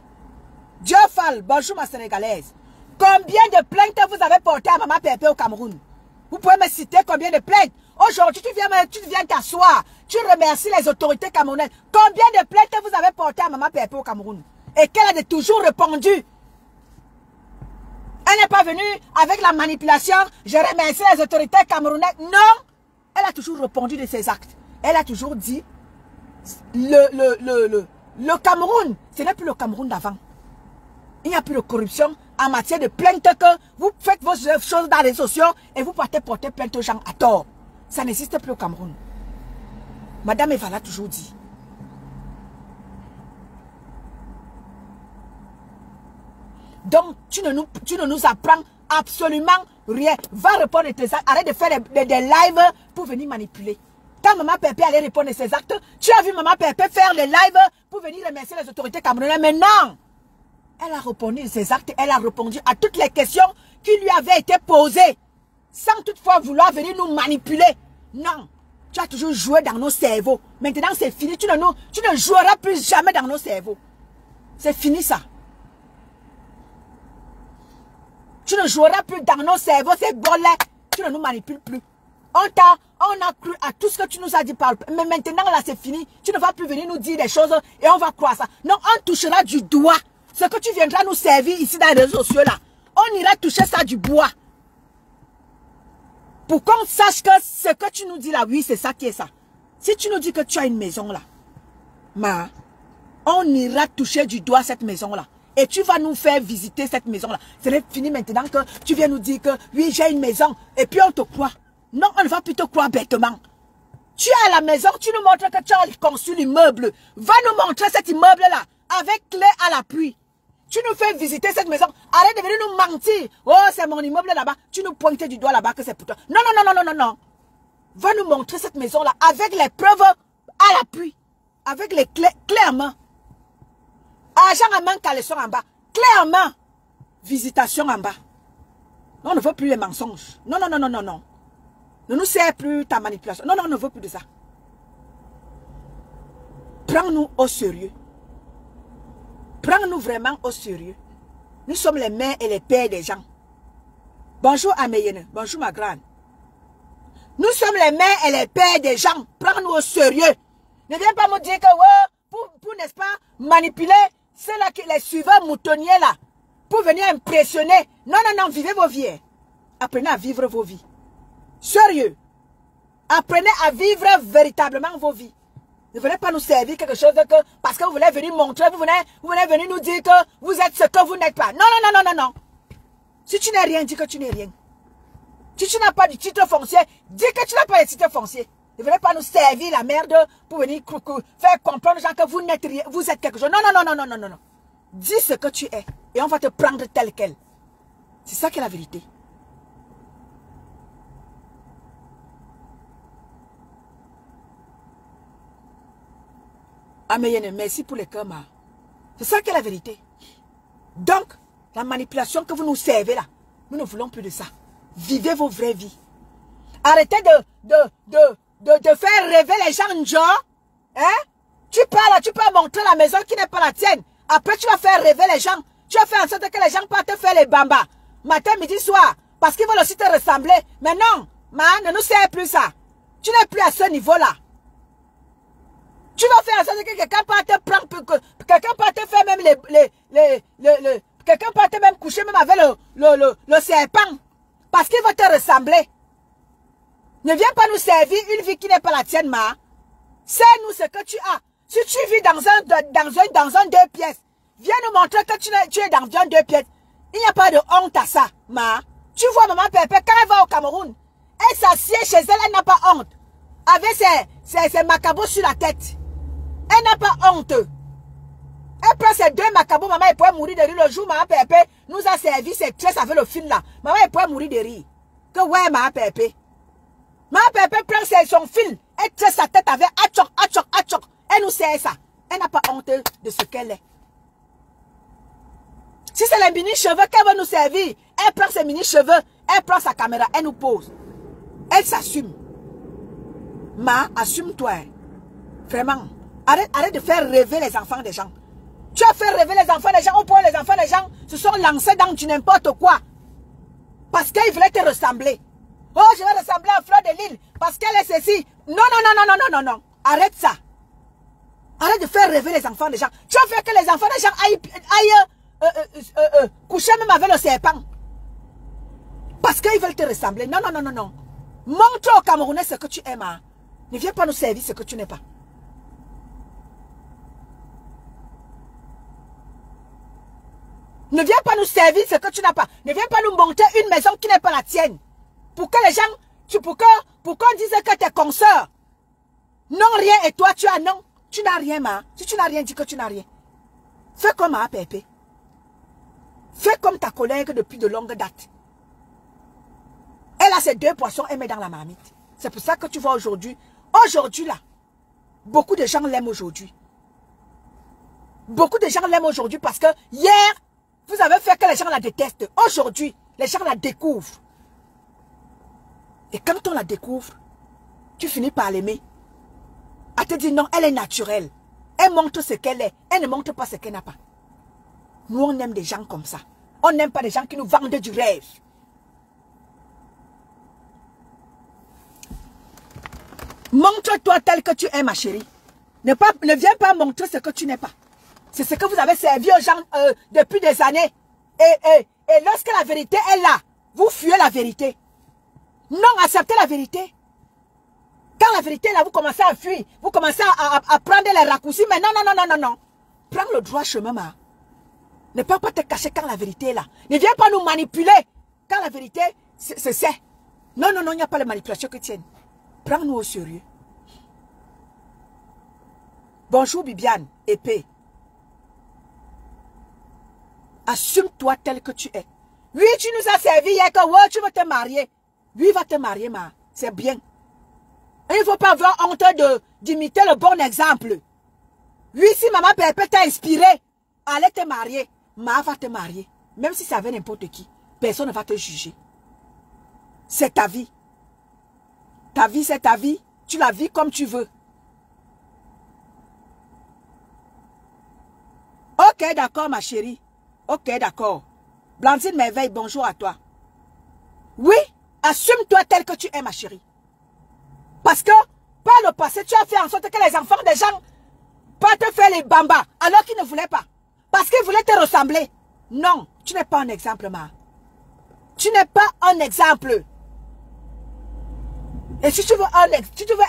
Dieu Fall, bonjour ma Sénégalaise. Combien de plaintes vous avez portées à Maman Pépé au Cameroun? Vous pouvez me citer combien de plaintes? Aujourd'hui, tu viens t'asseoir. Tu remercies les autorités camerounaises. Combien de plaintes vous avez portées à Maman Pépé au Cameroun? Et qu'elle a toujours répondu. Elle n'est pas venue avec la manipulation. Je remercie les autorités camerounaises. Non. Elle a toujours répondu de ses actes. Elle a toujours dit le Cameroun, ce n'est plus le Cameroun d'avant. Il n'y a plus de corruption en matière de plainte que vous faites vos choses dans les réseaux sociaux et vous partez porter plainte aux gens à tort. Ça n'existe plus au Cameroun. Madame Eva l'a toujours dit. Donc, tu ne nous apprends absolument rien. Va répondre à tes actes. Arrête de faire des lives pour venir manipuler. Quand Maman Pépé allait répondre à ses actes, tu as vu Maman Pépé faire les lives pour venir remercier les autorités camerounaises. Mais non! Elle a répondu à ses actes, elle a répondu à toutes les questions qui lui avaient été posées. Sans toutefois vouloir venir nous manipuler. Non! Tu as toujours joué dans nos cerveaux. Maintenant, c'est fini. Tu ne joueras plus jamais dans nos cerveaux. C'est fini ça. Tu ne joueras plus dans nos cerveaux, c'est golais. Tu ne nous manipules plus. On a cru à tout ce que tu nous as dit. Mais maintenant, là, c'est fini. Tu ne vas plus venir nous dire des choses et on va croire ça. Non, on touchera du doigt. Ce que tu viendras nous servir ici dans les réseaux sociaux, là. On ira toucher ça du bois. Pour qu'on sache que ce que tu nous dis là, oui, c'est ça qui est ça. Si tu nous dis que tu as une maison là, on ira toucher du doigt cette maison là. Et tu vas nous faire visiter cette maison là. C'est fini maintenant que tu viens nous dire que oui, j'ai une maison. Et puis on te croit. Non, on ne va plus te croire bêtement. Tu es à la maison, tu nous montres que tu as construit l'immeuble. Va nous montrer cet immeuble là, avec clé à l'appui. Tu nous fais visiter cette maison. Arrête de venir nous mentir. Oh, c'est mon immeuble là-bas. Tu nous pointes du doigt là-bas que c'est pour toi. Non, non, non, non, non, non, non. Va nous montrer cette maison là, avec les preuves à l'appui. Avec les clés, clairement. Argent en main, caleçon en bas. Clairement. Visitation en bas. Non, on ne veut plus les mensonges. Non, non, non, non, non, non. Ne nous sert plus ta manipulation. Non, non, on ne veut plus de ça. Prends-nous au sérieux. Prends-nous vraiment au sérieux. Nous sommes les mères et les pères des gens. Bonjour Ameyene. Bonjour ma grande. Nous sommes les mères et les pères des gens. Prends-nous au sérieux. Ne viens pas me dire que pour n'est-ce pas, manipuler ceux-là qui les suiveurs moutonniers là. Pour venir impressionner. Non, non, non, vivez vos vies. Apprenez à vivre vos vies. Sérieux. Apprenez à vivre véritablement vos vies. Ne venez pas nous servir quelque chose que parce que vous voulez venir montrer, vous venez venir nous dire que vous êtes ce que vous n'êtes pas. Non, non, non, non, non, non. Si tu n'es rien, dis que tu n'es rien. Si tu n'as pas de titre foncier, dis que tu n'as pas de titre foncier. Ne venez pas nous servir la merde pour venir faire comprendre aux gens que vous n'êtes rien, vous êtes quelque chose. Non, non, non, non, non, non, non, non. Dis ce que tu es et on va te prendre tel quel. C'est ça qui est la vérité. Amen, merci pour le cœur, ma. C'est ça qui est la vérité. Donc, la manipulation que vous nous servez là, nous ne voulons plus de ça. Vivez vos vraies vies. Arrêtez de faire rêver les gens, genre. Hein? Tu peux montrer la maison qui n'est pas la tienne. Après, tu vas faire rêver les gens. Tu vas faire en sorte que les gens partent te faire les bambas. Matin, midi, soir. Parce qu'ils veulent aussi te ressembler. Mais non, ne nous sert plus ça. Tu n'es plus à ce niveau-là. Tu vas faire en sorte que quelqu'un parte te prendre, quelqu'un parte te faire même quelqu'un parte même coucher même avec le serpent. Parce qu'il veut te ressembler. Ne viens pas nous servir une vie qui n'est pas la tienne, ma. Sers-nous ce que tu as. Si tu vis dans un 2 pièces, viens nous montrer que tu es dans un 2 pièces. Il n'y a pas de honte à ça, ma. Tu vois maman Pépé, quand elle va au Cameroun, elle s'assied chez elle, elle n'a pas honte. Avec ses macabos sur la tête. Elle n'a pas honte. Elle prend ces 2 macabos, maman, elle pourrait mourir de rire. Le jour, maman Pépé nous a servi ses tresses avec le fil là. Maman, elle pourrait mourir de rire. Que ouais, maman Pépé. Maman Pépé prend son fil, elle tresse sa tête avec atchoc. Elle nous sert ça. Elle n'a pas honte de ce qu'elle est. Si c'est les mini-cheveux qu'elle veut nous servir, elle prend ses mini-cheveux, elle prend sa caméra, elle nous pose. Elle s'assume. Ma, assume-toi. Vraiment. Arrête de faire rêver les enfants des gens. Tu as fait rêver les enfants des gens, au point où les enfants des gens se sont lancés dans du n'importe quoi. Parce qu'ils voulaient te ressembler. Oh, je vais ressembler à Fleur de Lille parce qu'elle est ceci. Non. Arrête ça. Arrête de faire rêver les enfants des gens. Tu as fait que les enfants des gens aillent coucher même avec le serpent. Parce qu'ils veulent te ressembler. Non. Montre aux Camerounais ce que tu aimes. Hein. Ne viens pas nous servir ce que tu n'es pas. Ne viens pas nous servir ce que tu n'as pas. Ne viens pas nous monter une maison qui n'est pas la tienne. Pour que les gens, pour qu'on dise que tes consoeurs n'ont rien et toi tu as non. Tu n'as rien, ma. Si tu n'as rien, dis que tu n'as rien. Fais comme ma Pépé. Fais comme ta collègue depuis de longue date. Elle a ses 2 poissons, elle met dans la marmite. C'est pour ça que tu vois aujourd'hui. Aujourd'hui là, beaucoup de gens l'aiment aujourd'hui. Beaucoup de gens l'aiment aujourd'hui parce que hier, vous avez fait que les gens la détestent. Aujourd'hui, les gens la découvrent. Et quand on la découvre, tu finis par l'aimer. Elle te dit non, elle est naturelle. Elle montre ce qu'elle est. Elle ne montre pas ce qu'elle n'a pas. Nous, on aime des gens comme ça. On n'aime pas des gens qui nous vendent du rêve. Montre-toi tel que tu es, ma chérie. Ne viens pas montrer ce que tu n'es pas. C'est ce que vous avez servi aux gens depuis des années. Et lorsque la vérité est là, vous fuyez la vérité. Non, acceptez la vérité. Quand la vérité est là, vous commencez à fuir. Vous commencez à prendre les raccourcis. Mais non. Prends le droit chemin, ma. Ne peux pas te cacher quand la vérité est là. Ne viens pas nous manipuler quand la vérité, c'est. Non, il n'y a pas de manipulation que tienne. Prends-nous au sérieux. Bonjour Bibiane, épée. Assume-toi tel que tu es. Oui, tu nous as servi hier que ouais, tu veux te marier. Lui va te marier, ma. C'est bien. Et il ne faut pas avoir honte d'imiter le bon exemple. Oui, si maman Pépé t'a inspiré, allez te marier. Ma va te marier. Même si c'est avec n'importe qui. Personne ne va te juger. C'est ta vie. Ta vie, c'est ta vie. Tu la vis comme tu veux. Ok, d'accord, ma chérie. Ok, d'accord. Blandine Merveille, bonjour à toi. Oui, assume-toi tel que tu es, ma chérie. Parce que, par le passé, tu as fait en sorte que les enfants des gens pas te faire les bambas alors qu'ils ne voulaient pas. Parce qu'ils voulaient te ressembler. Non, tu n'es pas un exemple, ma. Tu n'es pas un exemple. Et si tu veux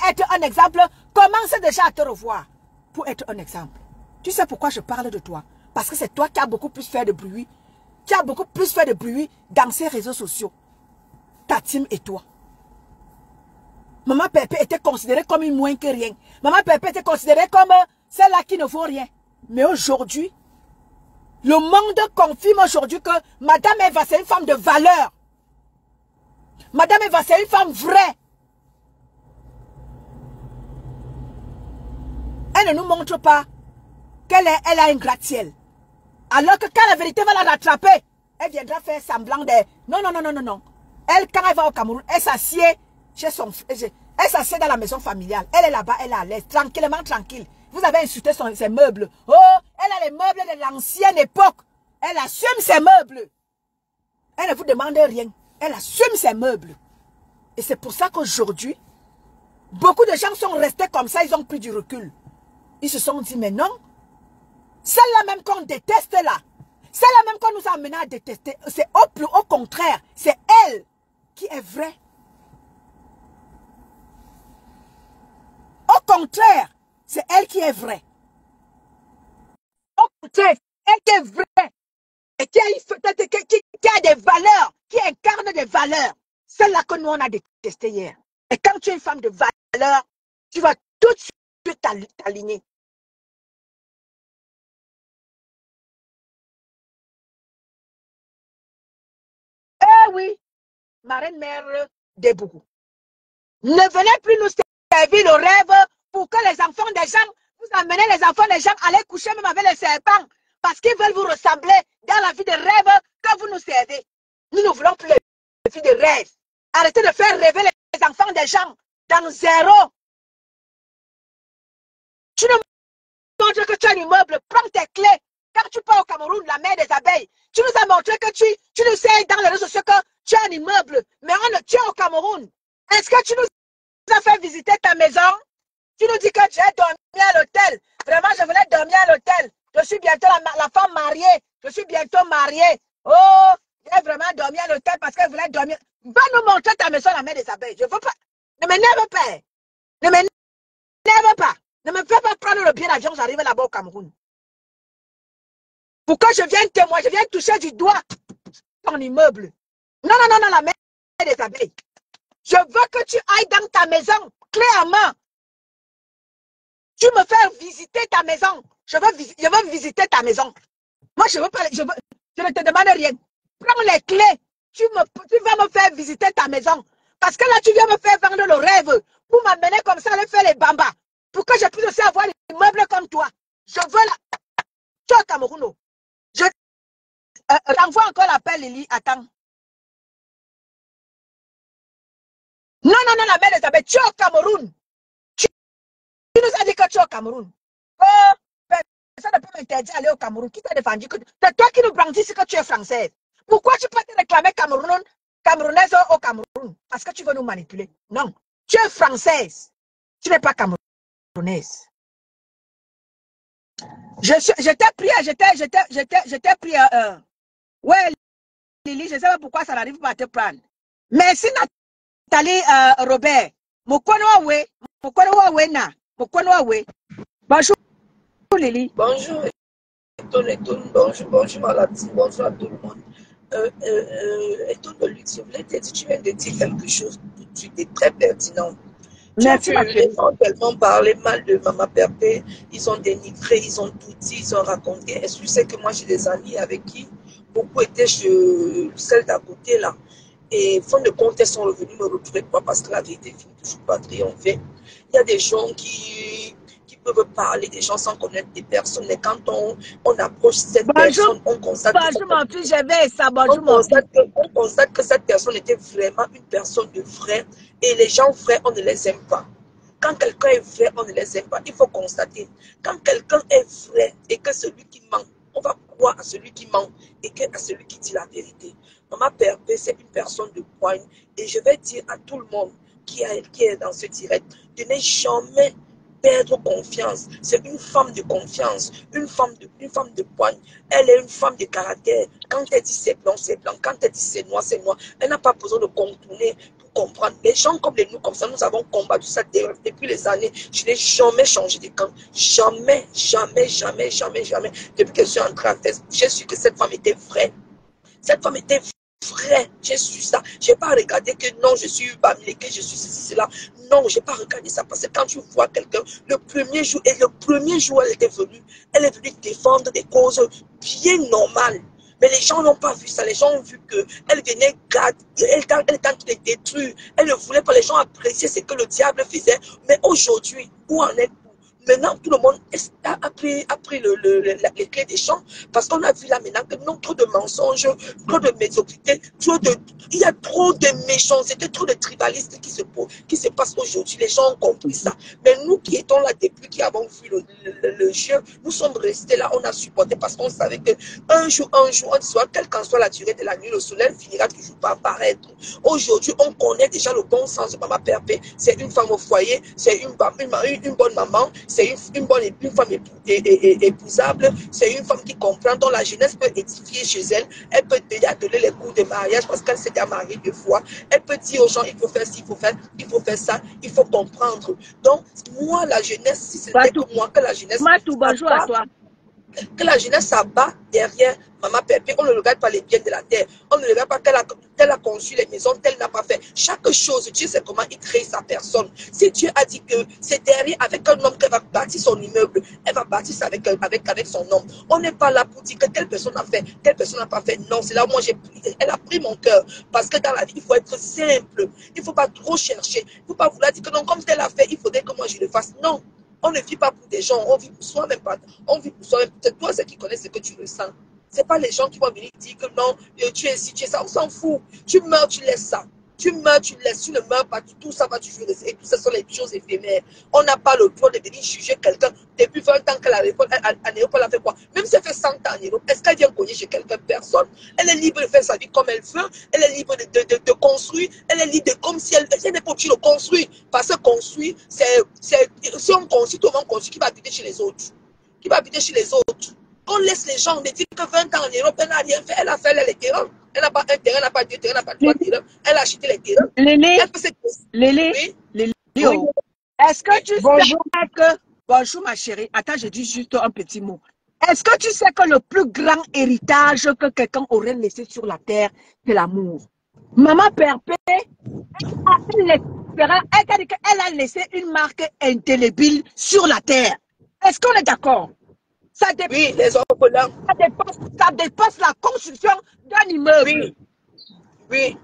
être un exemple, commence déjà à te revoir pour être un exemple. Tu sais pourquoi je parle de toi? Parce que c'est toi qui as beaucoup plus fait de bruit. Qui a beaucoup plus fait de bruit dans ces réseaux sociaux. Ta team et toi. Maman Pépé était considérée comme une moins que rien. Maman Pépé était considérée comme celle-là qui ne vaut rien. Mais aujourd'hui, le monde confirme aujourd'hui que Madame Eva, c'est une femme de valeur. Madame Eva, c'est une femme vraie. Elle ne nous montre pas qu'elle a un gratte-ciel. Alors que quand la vérité va la rattraper, elle viendra faire semblant de... Non, non, non, non, non, non. Elle, quand elle va au Cameroun, elle s'assied chez son... Elle s'assied dans la maison familiale. Elle est là-bas, elle est à l'aise, tranquillement, tranquille. Vous avez insulté ses meubles. Oh, elle a les meubles de l'ancienne époque. Elle assume ses meubles. Elle ne vous demande rien. Elle assume ses meubles. Et c'est pour ça qu'aujourd'hui, beaucoup de gens sont restés comme ça, ils ont pris du recul. Ils se sont dit, mais non, celle-là même qu'on déteste là, celle-là même qu'on nous a amené à détester, c'est au contraire, c'est elle qui est vraie. Au contraire, c'est elle qui est vraie. Au contraire, elle qui est vraie. Et qui a des valeurs, qui incarne des valeurs. Celle-là que nous on a détestée hier. Et quand tu es une femme de valeur, tu vas tout de suite t'aligner. Eh oui, ma reine-mère Debougou. Ne venez plus nous servir le rêve pour que les enfants des gens, vous amenez les enfants des gens à aller coucher même avec les serpents. Parce qu'ils veulent vous ressembler dans la vie de rêve que vous nous servez. Nous ne voulons plus les vies de rêve. Arrêtez de faire rêver les enfants des gens dans zéro. Tu nous montres que tu as un immeuble, prends tes clés. Quand tu pars au Cameroun, la mer des abeilles, tu nous as montré que tu nous sais dans les réseaux sociaux que tu as un immeuble, mais tu es au Cameroun. Est-ce que tu nous as fait visiter ta maison? Tu nous dis que tu as dormi à l'hôtel. Vraiment, je voulais dormir à l'hôtel. Je suis bientôt la femme mariée. Je suis bientôt mariée. Oh, j'ai vraiment dormi à l'hôtel parce que je voulais dormir. Va nous montrer ta maison, la mer des abeilles. Je ne veux pas. Ne m'énerve pas. Ne m'énerve pas. Ne me fais pas prendre le billet d'avion, j'arrive là-bas au Cameroun. Pourquoi je viens témoigner, je viens toucher du doigt ton immeuble. Non, non, non, non, la mer des abeilles. Je veux que tu ailles dans ta maison, clairement. Tu me fais visiter ta maison. Je veux visiter ta maison. Moi, je ne te demande rien. Prends les clés. Tu vas me faire visiter ta maison. Parce que là, tu viens me faire vendre le rêve. Pour m'amener comme ça, aller faire les bambas. Pour que je puisse aussi avoir des meubles comme toi. Je veux la... Tu es au Cameroun. Je renvoie encore l'appel, Lily. Attends. Non, non, non, la mère d'Elisabeth, tu es au Cameroun. Tu nous as dit que tu es au Cameroun. Oh, personne ne peut m'interdire d'aller au Cameroun. Qui t'a défendu? C'est toi qui nous brandis que tu es française. Pourquoi tu peux te réclamer camerounaise au Cameroun? Parce que tu veux nous manipuler. Non, tu es française. Tu n'es pas camerounaise. Je t'ai pris ouais, Lily, je ne sais pas pourquoi ça n'arrive pas à te prendre. Merci Nathalie Robert. Bonjour Lily. Bonjour bonjour Maladie, bonjour à tout le monde. Étonne de luxe, je voulais te dire, tu viens de dire quelque chose tout de suite de très pertinent. Merci, les gens tellement parlé mal de Maman Perpé, ils ont dénigré, ils ont tout dit, ils ont raconté. Est-ce que tu sais que moi j'ai des amis avec qui beaucoup étaient chez celle d'à côté là. Et fin de compte, elles sont revenues me retrouver parce que la vérité finit toujours pas triompher. Il y a des gens qui peuvent parler des gens sans connaître des personnes. Et quand on approche cette personne, on constate que cette personne était vraiment une personne de vrai. Et les gens vrais, on ne les aime pas. Quand quelqu'un est vrai, on ne les aime pas. Il faut constater. Quand quelqu'un est vrai et que celui qui ment, on va croire à celui qui ment et à celui qui dit la vérité. Maman Perpé, c'est une personne de poigne. Et je vais dire à tout le monde qui est dans ce direct, de ne jamais perdre confiance. C'est une femme de confiance, une femme de poigne. Elle est une femme de caractère. Quand elle dit c'est blanc, c'est blanc. Quand elle dit c'est noir, c'est noir. Elle n'a pas besoin de contourner pour comprendre. Les gens comme nous, comme ça, nous avons combattu ça depuis les années. Je n'ai jamais changé de camp. Jamais, jamais, jamais, jamais, jamais. Depuis que je suis entrée en thèse, j'ai su que cette femme était vraie. Cette femme était vraie. J'ai su ça. Je n'ai pas regardé que non, je suis bamilé, que je suis ceci, cela. Non, je n'ai pas regardé ça parce que quand tu vois quelqu'un, le premier jour, elle était venue, elle est venue défendre des causes bien normales. Mais les gens n'ont pas vu ça. Les gens ont vu qu'elle venait elle tente de détruire. Elle ne voulait pas. Les gens apprécier ce que le diable faisait. Mais aujourd'hui, où en êtes-vous? Maintenant, tout le monde a pris les clés des champs parce qu'on a vu là maintenant que non, trop de mensonges, trop de médiocrité, il y a trop de méchanceté, trop de tribalistes qui se passent aujourd'hui. Les gens ont compris ça. Mais nous qui étions là depuis, qui avons vu le jeu, nous sommes restés là, on a supporté parce qu'on savait qu'un jour, quelle qu'en soit la durée de la nuit, le soleil finira toujours par apparaître. Aujourd'hui, on connaît déjà le bon sens de Maman Perpé. C'est une femme au foyer, c'est une bonne maman, c'est une femme épousable, c'est une femme qui comprend, dont la jeunesse peut édifier chez elle. Elle peut déjà donner les cours de mariage parce qu'elle s'est déjà mariée 2 fois. Elle peut dire aux gens, il faut faire ci, il faut faire ça, il faut comprendre. Donc, moi, la jeunesse, si c'était que moi, que la jeunesse... Matou, bonjour à toi. Que la jeunesse s'abat derrière Maman Perpé, on ne regarde pas les biens de la terre, on ne regarde pas qu'elle a conçu les maisons, tel n'a pas fait. Chaque chose, Dieu sait comment il crée sa personne. Si Dieu a dit que c'est derrière avec un homme qu'elle va bâtir son immeuble, elle va bâtir ça avec son homme. On n'est pas là pour dire que telle personne a fait, telle personne n'a pas fait. Non, c'est là où moi elle a pris mon cœur. Parce que dans la vie, il faut être simple. Il ne faut pas trop chercher. Il ne faut pas vouloir dire que non, comme elle a fait, il faudrait que moi je le fasse. Non. On ne vit pas pour des gens, on vit pour soi-même. On vit pour soi-même. C'est toi qui connais ce que tu ressens. Ce n'est pas les gens qui vont venir dire que non, tu es ici, tu es ça. On s'en fout. Tu meurs, tu laisses ça. Tu meurs, tu laisses. Tu ne meurs pas. Tout ça va toujours rester. Et tout ça sont les choses éphémères. On n'a pas le droit de venir juger quelqu'un depuis 20 ans qu'elle a répondu. À Néo, elle a fait quoi? Même si elle fait 100 ans à Néo, est-ce qu'elle vient cogner chez quelqu'un? Personne. Elle est libre de faire sa vie comme elle veut. Elle est libre de construire. Elle est libre de comme si elle n'est pas obligée de construire. Parce que construire, si on construit, tout le monde construit, qui va habiter chez les autres. Qui va habiter chez les autres. On laisse les gens, on dit que 20 ans en Europe, elle n'a rien fait. Elle a fait les terrains. Elle n'a pas un terrain, elle n'a pas 2 terrains, elle n'a pas 3 terrains. Elle a acheté les terrains. Lélé, oui. Est-ce que tu sais que... Bonjour ma chérie. Attends, je dis juste un petit mot. Est-ce que tu sais que le plus grand héritage que quelqu'un aurait laissé sur la terre, c'est l'amour? Maman Perpé, elle a laissé une marque indélébile sur la terre. Est-ce qu'on est d'accord? Oui, les orphelins. Ça dépasse la construction d'un immeuble. Oui. Oui.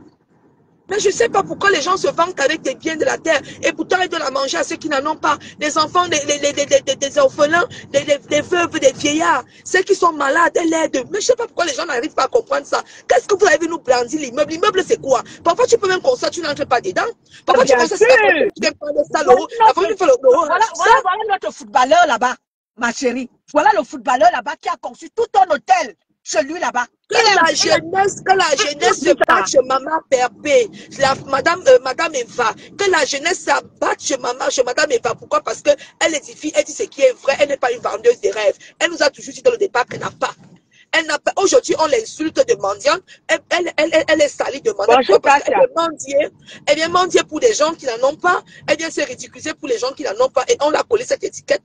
Mais je ne sais pas pourquoi les gens se vantent avec des biens de la terre et pourtant ils donnent à manger à ceux qui n'en ont pas. Les enfants, des orphelins, des veuves, des vieillards, ceux qui sont malades, elles l'aident. Mais je ne sais pas pourquoi les gens n'arrivent pas à comprendre ça. Qu'est-ce que vous avez nous brandir l'immeuble? L'immeuble c'est quoi? Parfois tu peux même construire, tu n'entres pas dedans. Parfois tu construis, tu prends le salon. Voilà notre footballeur là-bas, ma chérie. Voilà le footballeur là-bas qui a conçu tout un hôtel. Celui là-bas. Que la jeunesse se batte chez Maman Perpé, Madame Eva, que la jeunesse se batte chez Madame Eva. Pourquoi? Parce qu'elle édifie, elle dit ce qui est vrai, elle n'est pas une vendeuse de rêves. Elle nous a toujours dit dans le départ qu'elle n'a pas. Aujourd'hui, on l'insulte de mendiante. Elle est salie de mendiante. Bonjour, parce elle vient mendier pour des gens qui n'en ont pas. Elle vient se ridiculiser pour les gens qui n'en ont pas. Et on l'a collé cette étiquette.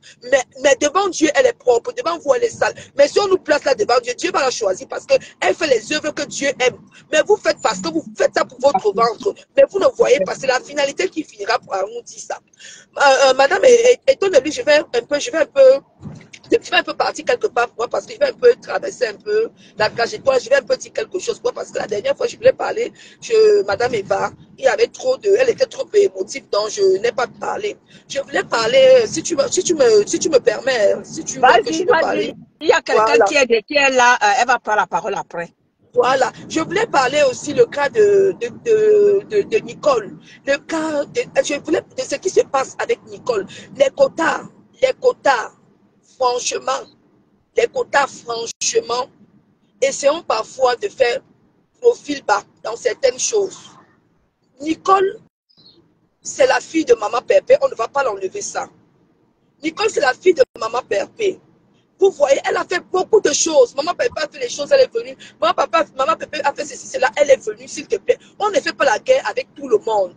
Mais devant Dieu, elle est propre. Devant vous, elle est sale. Mais si on nous place là devant Dieu, Dieu va la choisir parce qu'elle fait les œuvres que Dieu aime. Mais vous faites parce que vous faites ça pour votre ventre. Mais vous ne voyez pas. C'est la finalité qui finira par nous dire ça. Madame, étant donné, je vais un peu partir quelque part pour moi parce que je vais un peu traverser un peu la trajectoire, je vais un peu dire quelque chose pour moi parce que la dernière fois je voulais parler, Madame Eva, elle était trop émotive donc je n'ai pas parlé. Je voulais parler, si tu me permets, si tu veux que je peux parler. Il y a quelqu'un qui est là, elle va prendre la parole après. Voilà, je voulais parler aussi le cas de Nicole, le cas je voulais de ce qui se passe avec Nicole, les quotas, franchement, essayons parfois de faire profil bas dans certaines choses. Nicole, c'est la fille de Maman Perpé, on ne va pas l'enlever ça. Nicole, c'est la fille de Maman Perpé. Vous voyez, elle a fait beaucoup de choses. Maman Perpé a fait les choses, elle est venue. Maman Perpé a fait ceci, cela, elle est venue, s'il te plaît. On ne fait pas la guerre avec tout le monde.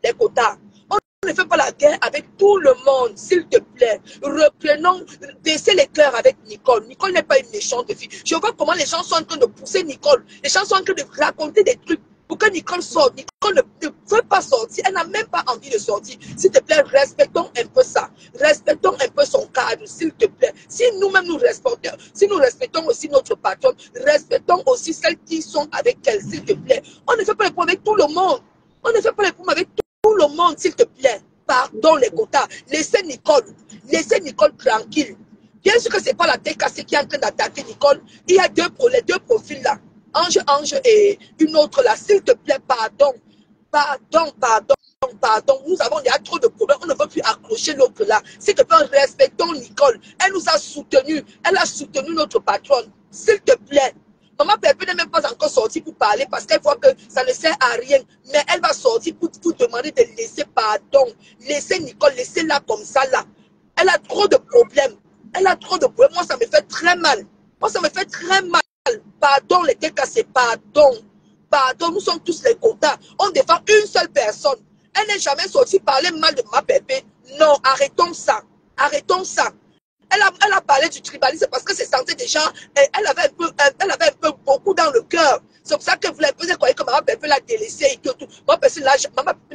Les quotas. On ne fait pas la guerre avec tout le monde, s'il te plaît. Reprenons, baissez les cœurs avec Nicole. Nicole n'est pas une méchante fille. Je vois comment les gens sont en train de pousser Nicole. Les gens sont en train de raconter des trucs pour que Nicole sorte. Nicole ne veut pas sortir. Elle n'a même pas envie de sortir. S'il te plaît, respectons un peu ça. Respectons un peu son cadre, s'il te plaît. Si nous-mêmes nous respectons, si nous respectons aussi notre patronne, respectons aussi celles qui sont avec elle, s'il te plaît. On ne fait pas les problèmes avec tout le monde. On ne fait pas les problèmes avec tout le monde, s'il te plaît. pardon les quotas. Laissez Nicole tranquille. Bien sûr que ce n'est pas la TKC qui est en train d'attaquer Nicole. Il y a les deux profils là. Ange et une autre là. S'il te plaît, pardon. Pardon. Nous avons déjà trop de problèmes. On ne veut plus accrocher l'autre là. S'il te plaît, respectons Nicole. Elle nous a soutenus. Elle a soutenu notre patronne. S'il te plaît. Maman Pépé n'est même pas encore sortie pour parler parce qu'elle voit que ça ne sert à rien. Mais elle va sortir pour demander de laisser pardon. Laissez Nicole, laissez-la comme ça là. Elle a trop de problèmes. Moi, ça me fait très mal. Pardon, les TKC, pardon. Nous sommes tous les quotas. On défend une seule personne. Elle n'est jamais sortie parler mal de ma Pépé. Non, arrêtons ça. Elle a parlé du tribalisme parce que c'est sentait déjà, elle avait un peu beaucoup dans le cœur. C'est pour ça que vous l'avez croyez que maman Pépé l'a délaissé et que tout. Maman Pépé ne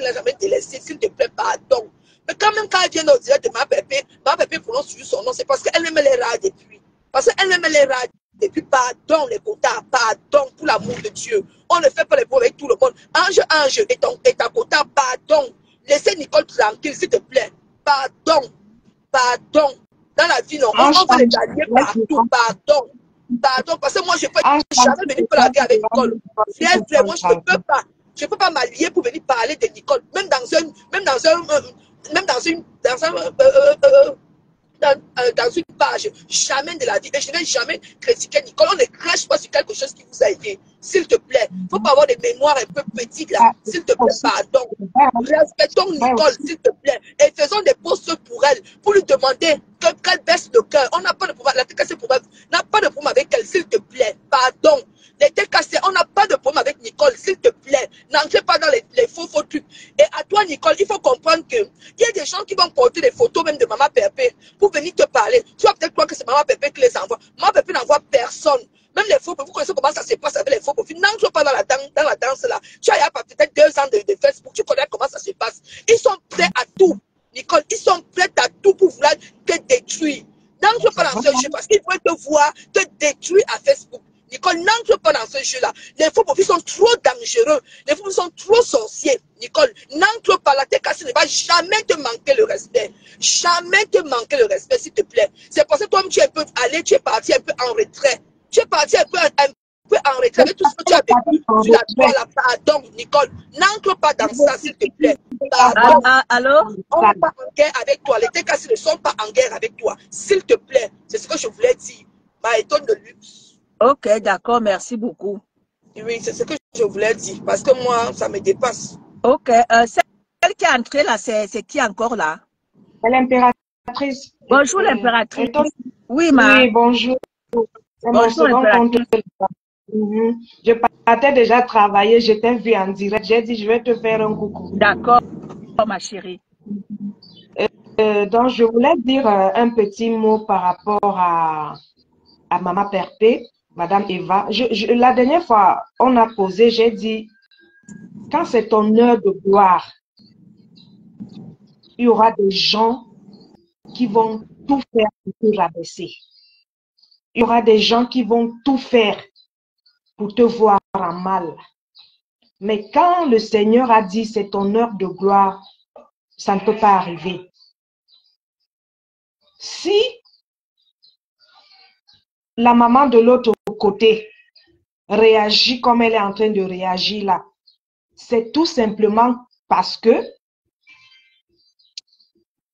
l'a jamais délaissé, s'il te plaît, pardon. Mais quand même, quand elle vient au direct de maman Pépé prononce sur son nom, c'est parce qu'elle aimait les rats depuis. Pardon, les quotas, pardon, pour l'amour de Dieu. On ne fait pas les pauvres avec tout le monde. Ange, et ta quota, pardon. Laissez Nicole tranquille, s'il te plaît. Pardon. Dans la vie, non, on va les gagner partout, pardon, parce que moi, je ne peux jamais venir blaguer avec Nicole. Vraiment, je ne peux pas m'allier pour venir parler de Nicole, même dans une page, jamais de la vie, et je n'ai jamais critiqué Nicole. On ne crache pas sur quelque chose qui vous a aidé, s'il te plaît. Il ne faut pas avoir des mémoires un peu petites là, s'il te plaît, pardon. Respectons Nicole, s'il te plaît, et faisons des posts pour elle, pour lui demander qu'elle baisse le cœur. On n'a pas de problème, la TKC n'a pas de problème avec elle, s'il te plaît, pardon. Les TKC, on n'a pas de problème avec Nicole, s'il te plaît. N'entrez pas dans les faux trucs. Et à toi, Nicole, il faut comprendre qu'il y a des gens qui vont porter des photos même de Maman Pépé pour venir te parler. Tu vas peut-être croire que c'est Maman Pépé qui les envoie. Maman Pépé n'envoie personne. Même les faux, vous connaissez comment ça se passe avec les faux profils. N'entre pas dans la danse là. Tu as peut-être 2 ans de Facebook. Tu connais comment ça se passe. Ils sont prêts à tout. Nicole, ils sont prêts à tout pour vouloir te détruire. N'entre pas dans ce jeu parce qu'ils veulent te voir te détruire à Facebook. Nicole, n'entre pas dans ce jeu-là. Les faux profils sont trop dangereux. Les faux profils sont trop sorciers. Nicole, n'entre pas. La TKC ne va jamais te manquer le respect. Jamais te manquer le respect, s'il te plaît. C'est parce que toi, tu es parti un peu en retrait. Tu es parti un peu en retrait avec tout ce que tu as vécu sur la toile. Pardon, Nicole. N'entre pas dans ça, s'il te plaît. Pardon. Allô? On n'est pas en guerre avec toi. Les TKC ne sont pas en guerre avec toi. S'il te plaît. C'est ce que je voulais dire. Ma étonne de luxe. Ok, d'accord, merci beaucoup. Oui, c'est ce que je voulais dire, parce que moi, ça me dépasse. Ok, celle qui est entrée là, c'est qui encore là? L'impératrice. Bonjour l'impératrice. Oui, ma. Oui, bonjour. C'est mon second compte. Je partais déjà travailler, je t'ai vu en direct. J'ai dit, je vais te faire un coucou. D'accord, ma chérie. Donc, je voulais dire un petit mot par rapport à Maman Pépé. Madame Eva, la dernière fois, on a posé, j'ai dit, quand c'est ton heure de gloire, il y aura des gens qui vont tout faire pour te rabaisser. Il y aura des gens qui vont tout faire pour te voir en mal. Mais quand le Seigneur a dit, c'est ton heure de gloire, ça ne peut pas arriver. Si la maman de l'autre côté réagit comme elle est en train de réagir là, c'est tout simplement parce que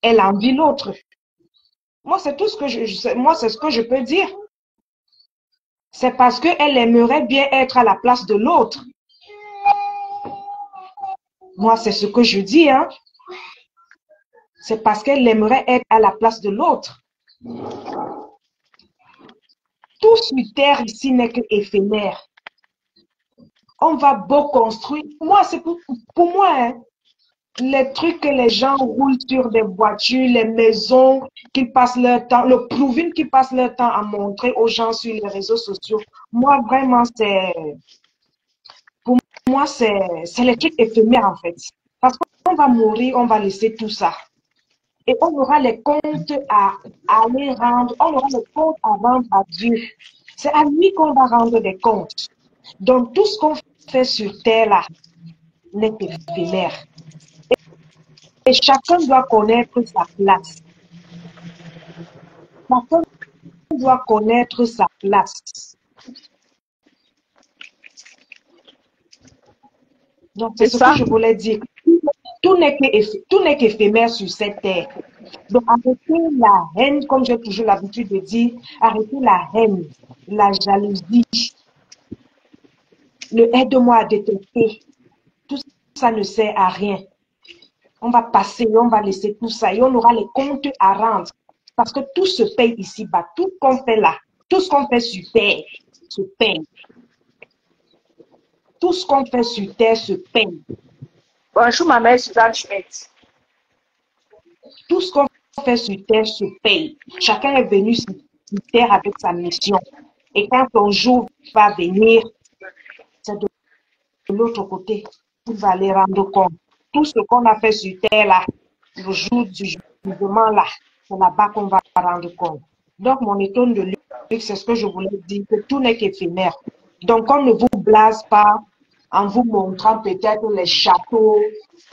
elle envie l'autre. Moi, c'est tout ce que moi, c'est ce que je peux dire. C'est parce qu'elle aimerait bien être à la place de l'autre. Moi, c'est ce que je dis, hein. C'est parce qu'elle aimerait être à la place de l'autre. Tout sur terre ici n'est que éphémère. On va beau construire. Moi, c'est pour moi, hein, les trucs que les gens roulent sur des voitures, les maisons, qu'ils passent leur temps, le proving qu'ils passent leur temps à montrer aux gens sur les réseaux sociaux. Moi, vraiment, pour moi, c'est les trucs éphémères, en fait. Parce qu'on va mourir, on va laisser tout ça. Et on aura les comptes à aller rendre, on aura les comptes à rendre à Dieu. C'est à lui qu'on va rendre des comptes. Donc, tout ce qu'on fait sur terre là n'est qu'éphémère. Et chacun doit connaître sa place. Chacun doit connaître sa place. Donc, c'est ce que je voulais dire. Tout n'est qu'éphémère sur cette terre. Donc, arrêtez la haine, comme j'ai toujours l'habitude de dire, arrêtez la haine, la jalousie, le aide-moi à détester. Tout ça ne sert à rien. On va passer, on va laisser tout ça et on aura les comptes à rendre. Parce que tout se paye ici-bas. Tout ce qu'on fait là, tout ce qu'on fait sur terre se paye. Tout ce qu'on fait sur terre se paye. Bonjour, ma mère Suzanne Schmidt. Tout ce qu'on fait sur terre se paye. Chacun est venu sur terre avec sa mission. Et quand ton jour va venir, c'est de l'autre côté. Il va aller rendre compte. Tout ce qu'on a fait sur terre là, le jour du jugement là, c'est là-bas qu'on va rendre compte. Donc, mon étonne de luxe, c'est ce que je voulais dire, que tout n'est qu'éphémère. Donc, on ne vous blase pas en vous montrant peut-être les châteaux,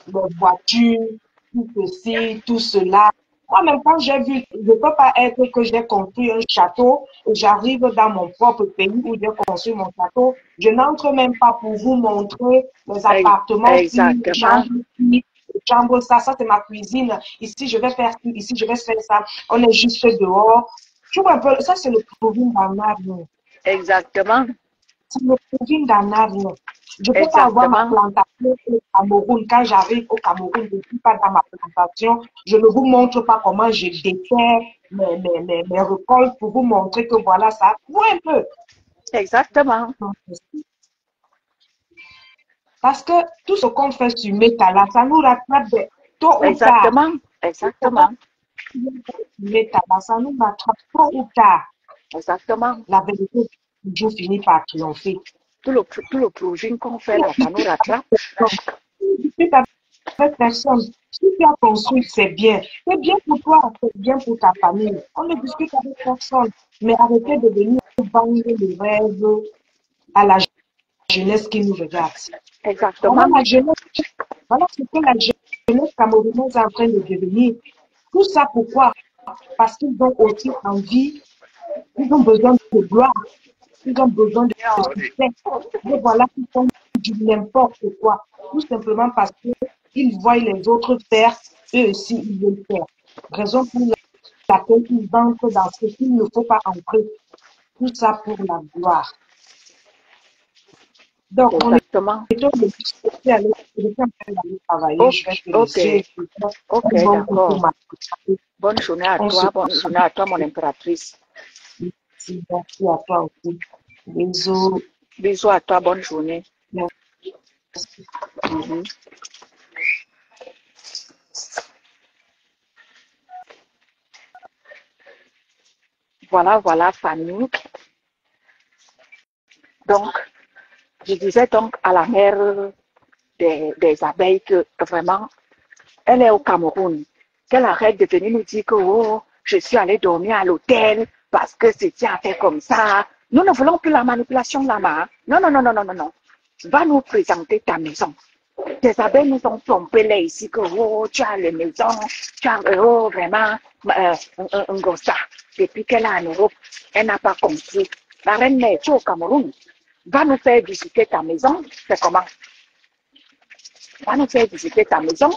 les voitures, tout ceci, tout cela. Moi-même, quand j'ai vu, je ne peux pas être que j'ai construit un château et j'arrive dans mon propre pays où j'ai construit mon château. Je n'entre même pas pour vous montrer les appartements, les chambres, ça c'est ma cuisine. Ici, je vais faire ci, ici, je vais faire ça. On est juste dehors. Tu vois un peu, ça c'est le provine d'Anarno. Exactement. C'est le provine d'Anarno. Je ne peux pas avoir ma plantation au Cameroun. Quand j'arrive au Cameroun, je ne suis pas dans ma plantation. Je ne vous montre pas comment je déterre mes récoltes pour vous montrer que voilà ça. Ouais, un peu. Exactement. Parce que tout ce qu'on fait sur Métala, ça nous rattrape tôt ou tard. Exactement. Exactement. Métala, ça nous rattrape tôt ou tard. Exactement. La vérité, toujours finit par triompher. Tout le projet qu'on fait là, ça nous rattrape. Avec personne. Si tu as construit, c'est bien. C'est bien pour toi, c'est bien pour ta famille. On ne discute avec personne. Mais arrêtez de venir vendre les rêves à la jeunesse qui nous regarde. Exactement. Voilà ce que la jeunesse camerounaise est en train de devenir. Tout ça pourquoi? Parce qu'ils ont aussi envie, ils ont besoin de gloire, ils ont besoin de succès. Et voilà, ils font du n'importe quoi. Tout simplement parce qu'ils voient les autres faire, eux aussi, ils veulent faire. Raison pour laquelle ils entrent dans ce qu'il ne faut pas entrer. Tout ça pour la gloire. Donc, exactement. On est travailler. Je vais te laisser. Ok, d'accord. Bonne journée à toi, mon impératrice. Merci à toi aussi. Bisous. Bisous à toi, bonne journée. Voilà, famille. Donc, je disais donc à la mère des abeilles que vraiment, elle est au Cameroun. Qu'elle arrête de venir nous dire que oh, je suis allée dormir à l'hôtel parce que c'était fait comme ça. Nous ne voulons plus la manipulation là-bas. Non. Va nous présenter ta maison. Tes abeilles nous ont trompé là ici que oh, tu as les maisons, tu as oh, vraiment un gros ça. Depuis qu'elle est en Europe, elle n'a pas compris. La reine mère, tu es au Cameroun. Va nous faire visiter ta maison. C'est comment? Va nous faire visiter ta maison.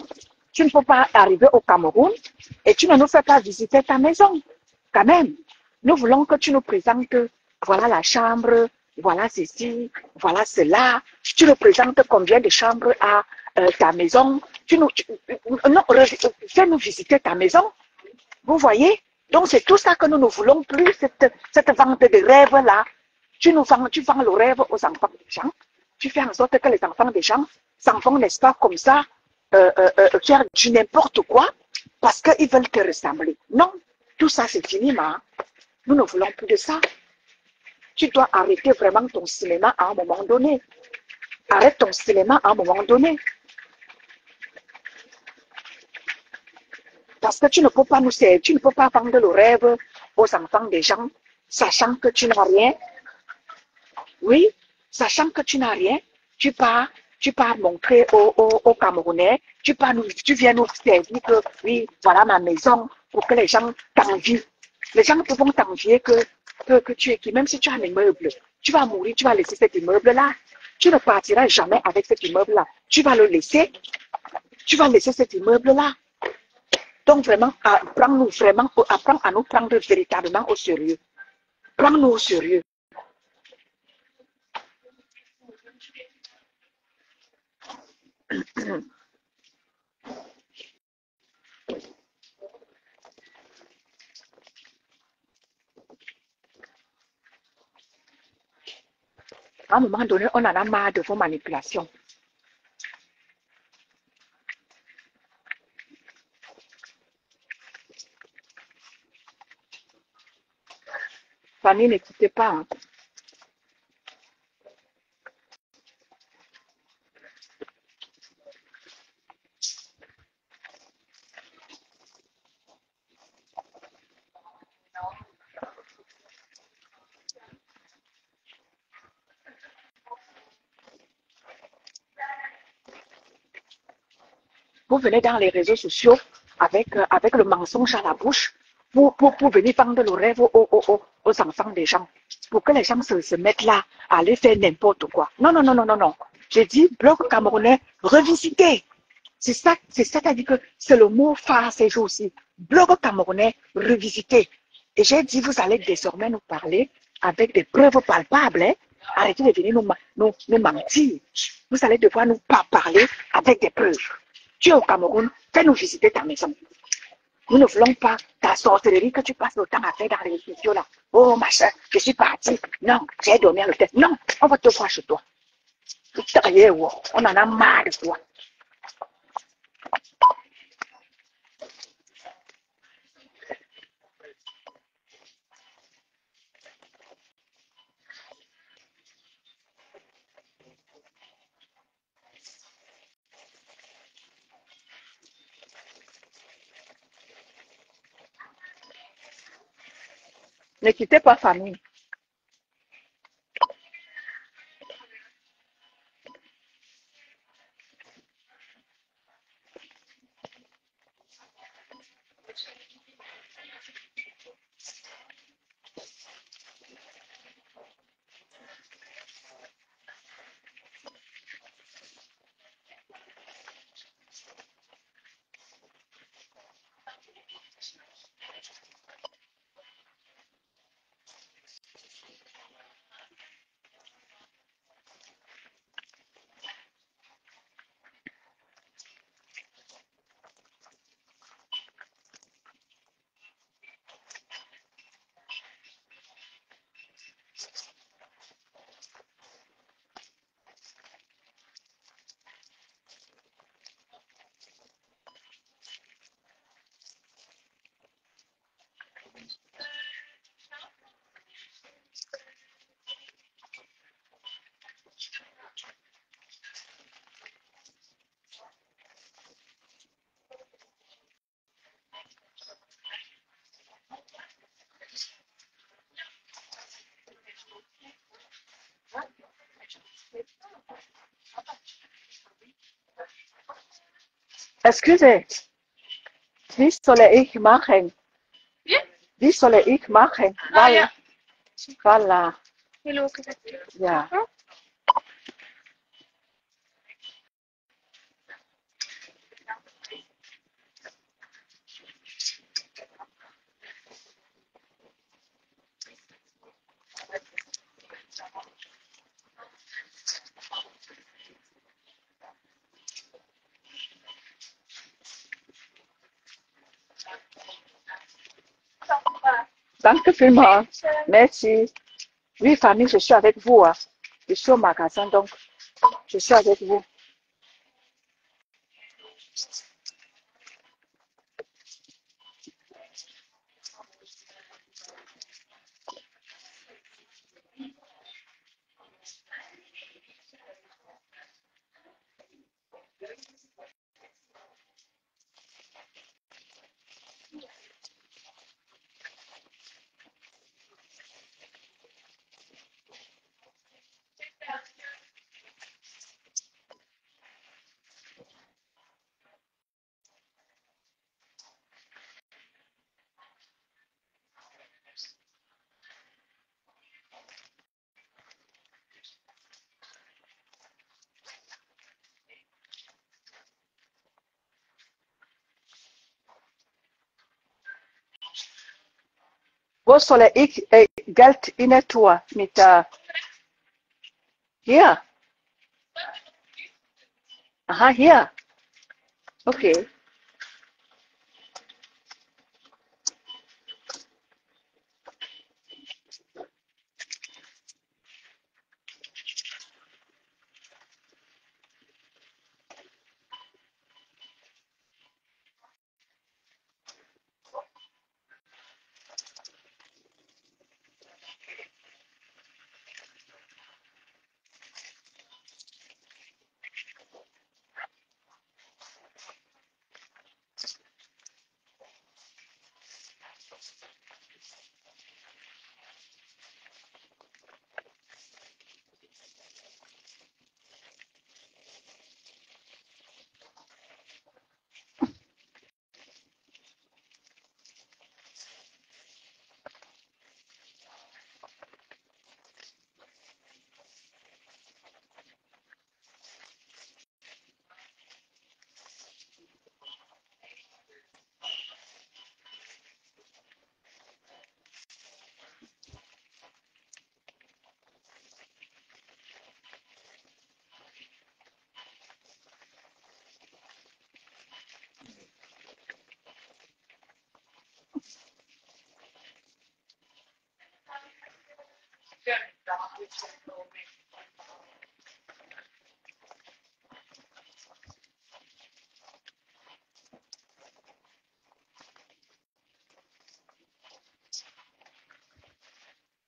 Tu ne peux pas arriver au Cameroun et tu ne nous fais pas visiter ta maison. Quand même, nous voulons que tu nous présentes, voilà la chambre, voilà ceci, voilà cela. Tu nous présentes combien de chambres à ta maison. Fais-nous visiter ta maison. Vous voyez? Donc, c'est tout ça que nous ne voulons plus, cette vente de rêves-là. Tu vends le rêve aux enfants des gens. Tu fais en sorte que les enfants des gens s'en vont, n'est-ce pas, comme ça, faire du n'importe quoi parce qu'ils veulent te ressembler. Non, tout ça, c'est fini, ma. Nous ne voulons plus de ça. Tu dois arrêter vraiment ton cinéma à un moment donné. Arrête ton cinéma à un moment donné. Parce que tu ne peux pas nous servir, tu ne peux pas vendre le rêve aux enfants des gens, sachant que tu n'as rien. Oui, sachant que tu n'as rien, tu pars tu pars montrer aux Camerounais, tu viens nous servir que, oui, voilà ma maison, pour que les gens t'envient. Les gens vont t'envier que tu es qui, même si tu as un immeuble, tu vas mourir, tu vas laisser cet immeuble-là. Tu ne partiras jamais avec cet immeuble-là. Tu vas le laisser, tu vas laisser cet immeuble-là. Donc vraiment, apprends à nous prendre véritablement au sérieux. Prends-nous au sérieux. À un moment donné, on en a marre de vos manipulations. Fanny, ne quittez pas. Hein. Vous venez dans les réseaux sociaux avec le mensonge à la bouche pour venir vendre le rêve aux enfants des gens. Pour que les gens se mettent là à aller faire n'importe quoi. Non, non, non, non, non, non. J'ai dit bloc camerounais revisité. C'est ça, c'est-à-dire que c'est le mot phare ces jours-ci. Bloc camerounais revisité. Et j'ai dit, vous allez désormais nous parler avec des preuves palpables. Hein? Arrêtez de venir nous mentir. Vous allez devoir nous parler avec des preuves. Tu es au Cameroun, fais-nous visiter ta maison. Nous ne voulons pas ta sorcellerie que tu passes le temps à faire dans les réseaux sociaux là. Oh machin, je suis parti. Non, j'ai dormi à l'hôtel. Non, on va te voir chez toi. On en a marre de toi. Ne quittez pas famille. Excusez, wie soll ich machen? Wie soll ich machen? Voilà. Voilà. Ja. Danke vielmals. Merci. Oui, famille, je suis avec vous. Hein. Je suis au magasin, donc je suis avec vous. Wo soll ich Geld in tun mit hier? Aha, hier. Okay.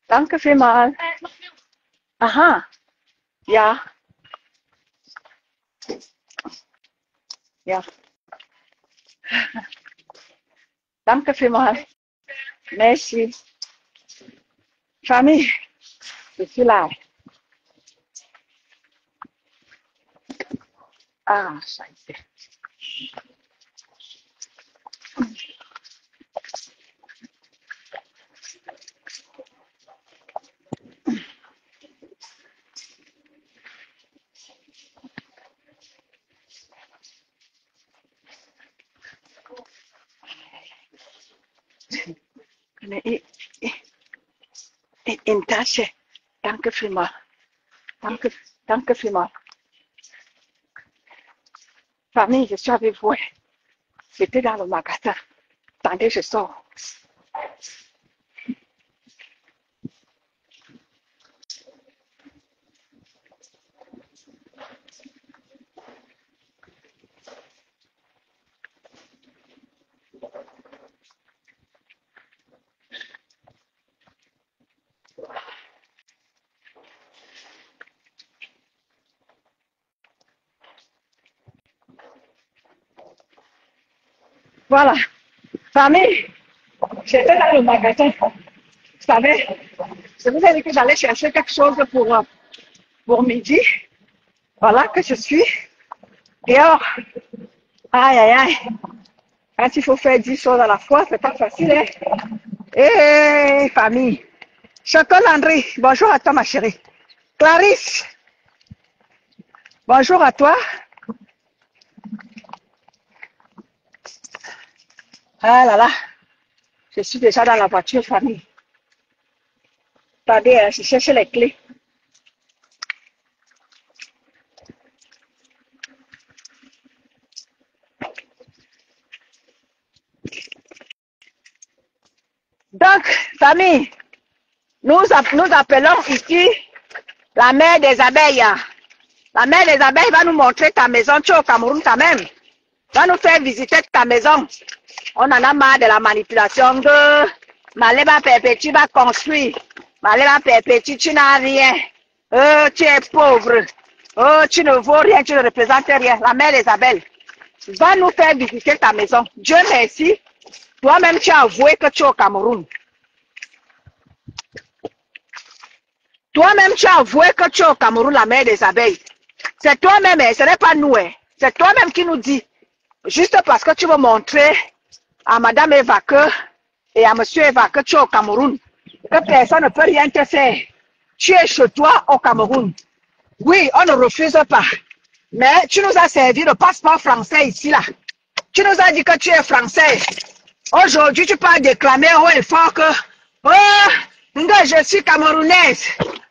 Danke vielmals. Aha. Ja. Ja. Danke vielmals. Merci. Famille, je suis là. Ah, scheiße. In Tasche. Danke vielmals. Danke vielmals. Famille, je suis avec vous. J'étais dans le magasin. Attendez, je sors. Voilà. Famille, j'étais dans le magasin. Vous savez, je vous ai dit que j'allais chercher quelque chose pour midi. Voilà que je suis. Dehors. Aïe, aïe, aïe. Quand il faut faire 10 choses à la fois, c'est pas facile. Hein? Hé, famille. Chantal Landry, bonjour à toi, ma chérie. Clarisse, bonjour à toi. Ah là là, je suis déjà dans la voiture, famille. Attendez, je cherche les clés. Donc, famille, nous appelons ici la mère des abeilles. La mère des abeilles va nous montrer ta maison. Tu es au Cameroun quand même. Va nous faire visiter ta maison. On en a marre de la manipulation de Maleba Perpétue va construire. Maleba Perpétue, tu n'as rien. Tu es pauvre. Tu ne vaux rien, tu ne représentes rien. La mère des abeilles va nous faire visiter ta maison. Dieu merci. Toi-même, tu as avoué que tu es au Cameroun. Toi-même, tu as avoué que tu es au Cameroun, la mère des abeilles. C'est toi-même, ce n'est pas nous. C'est toi-même qui nous dis. Juste parce que tu veux montrer à Madame Eva et à Monsieur Eva que tu es au Cameroun, que personne ne peut rien te faire. Tu es chez toi au Cameroun. Oui, on ne refuse pas. Mais tu nous as servi le passeport français ici, là. Tu nous as dit que tu es français. Aujourd'hui, tu peux déclamer haut et fort que Oh, je suis camerounaise.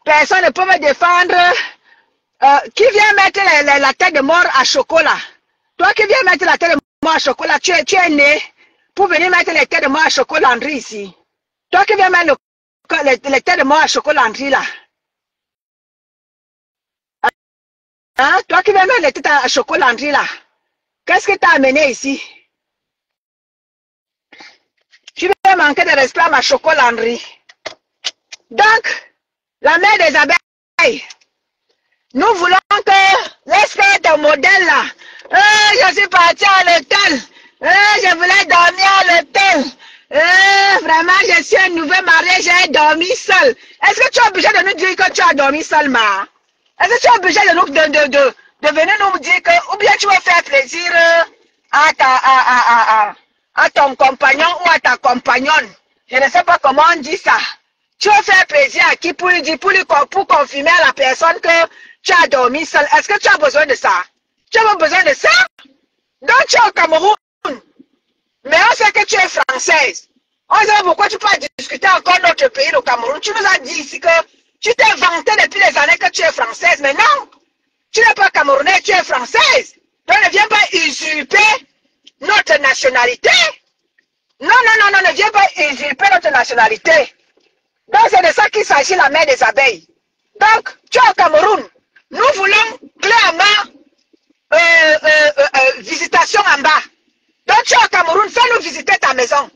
Personne ne peut me défendre. Qui vient mettre la tête de mort à chocolat? Toi qui viens mettre la tête de mort à chocolat, tu es né pour venir mettre les têtes de mort à chocolat-Landry ici. Toi qui viens mettre les têtes de mort à chocolat-Landry là. Hein? Toi qui viens mettre les têtes à chocolat-Landry là. Qu'est-ce que t'as amené ici? Tu viens manquer de respect à ma chocolat-Landry. Donc, la mère des abeilles, nous voulons que l'espèce de modèle là, je suis partie à l'hôtel, je voulais dormir à l'hôtel, vraiment je suis un nouveau marié, j'ai dormi seul. Est-ce que tu es obligé de nous dire que tu as dormi seul, ma? Est-ce que tu es obligé de venir nous dire que, ou bien tu veux faire plaisir à ton compagnon ou à ta compagnonne? Je ne sais pas comment on dit ça. Tu veux faire plaisir à qui pour confirmer à la personne que tu as dormi seul. Est-ce que tu as besoin de ça? Tu as besoin de ça? Donc tu es au Cameroun. Mais on sait que tu es française. On sait pourquoi tu peux discuter encore notre pays, le Cameroun. Tu nous as dit ici que tu t'es vanté depuis les années que tu es française. Mais non, tu n'es pas camerounaise, tu es française. Donc ne viens pas usurper notre nationalité. Non, ne viens pas usurper notre nationalité. Donc c'est de ça qu'il s'agit, la mère des abeilles. Donc, tu es au Cameroun. Nous voulons clairement visitation en bas. Donc tu es au Cameroun, fais-nous visiter ta maison.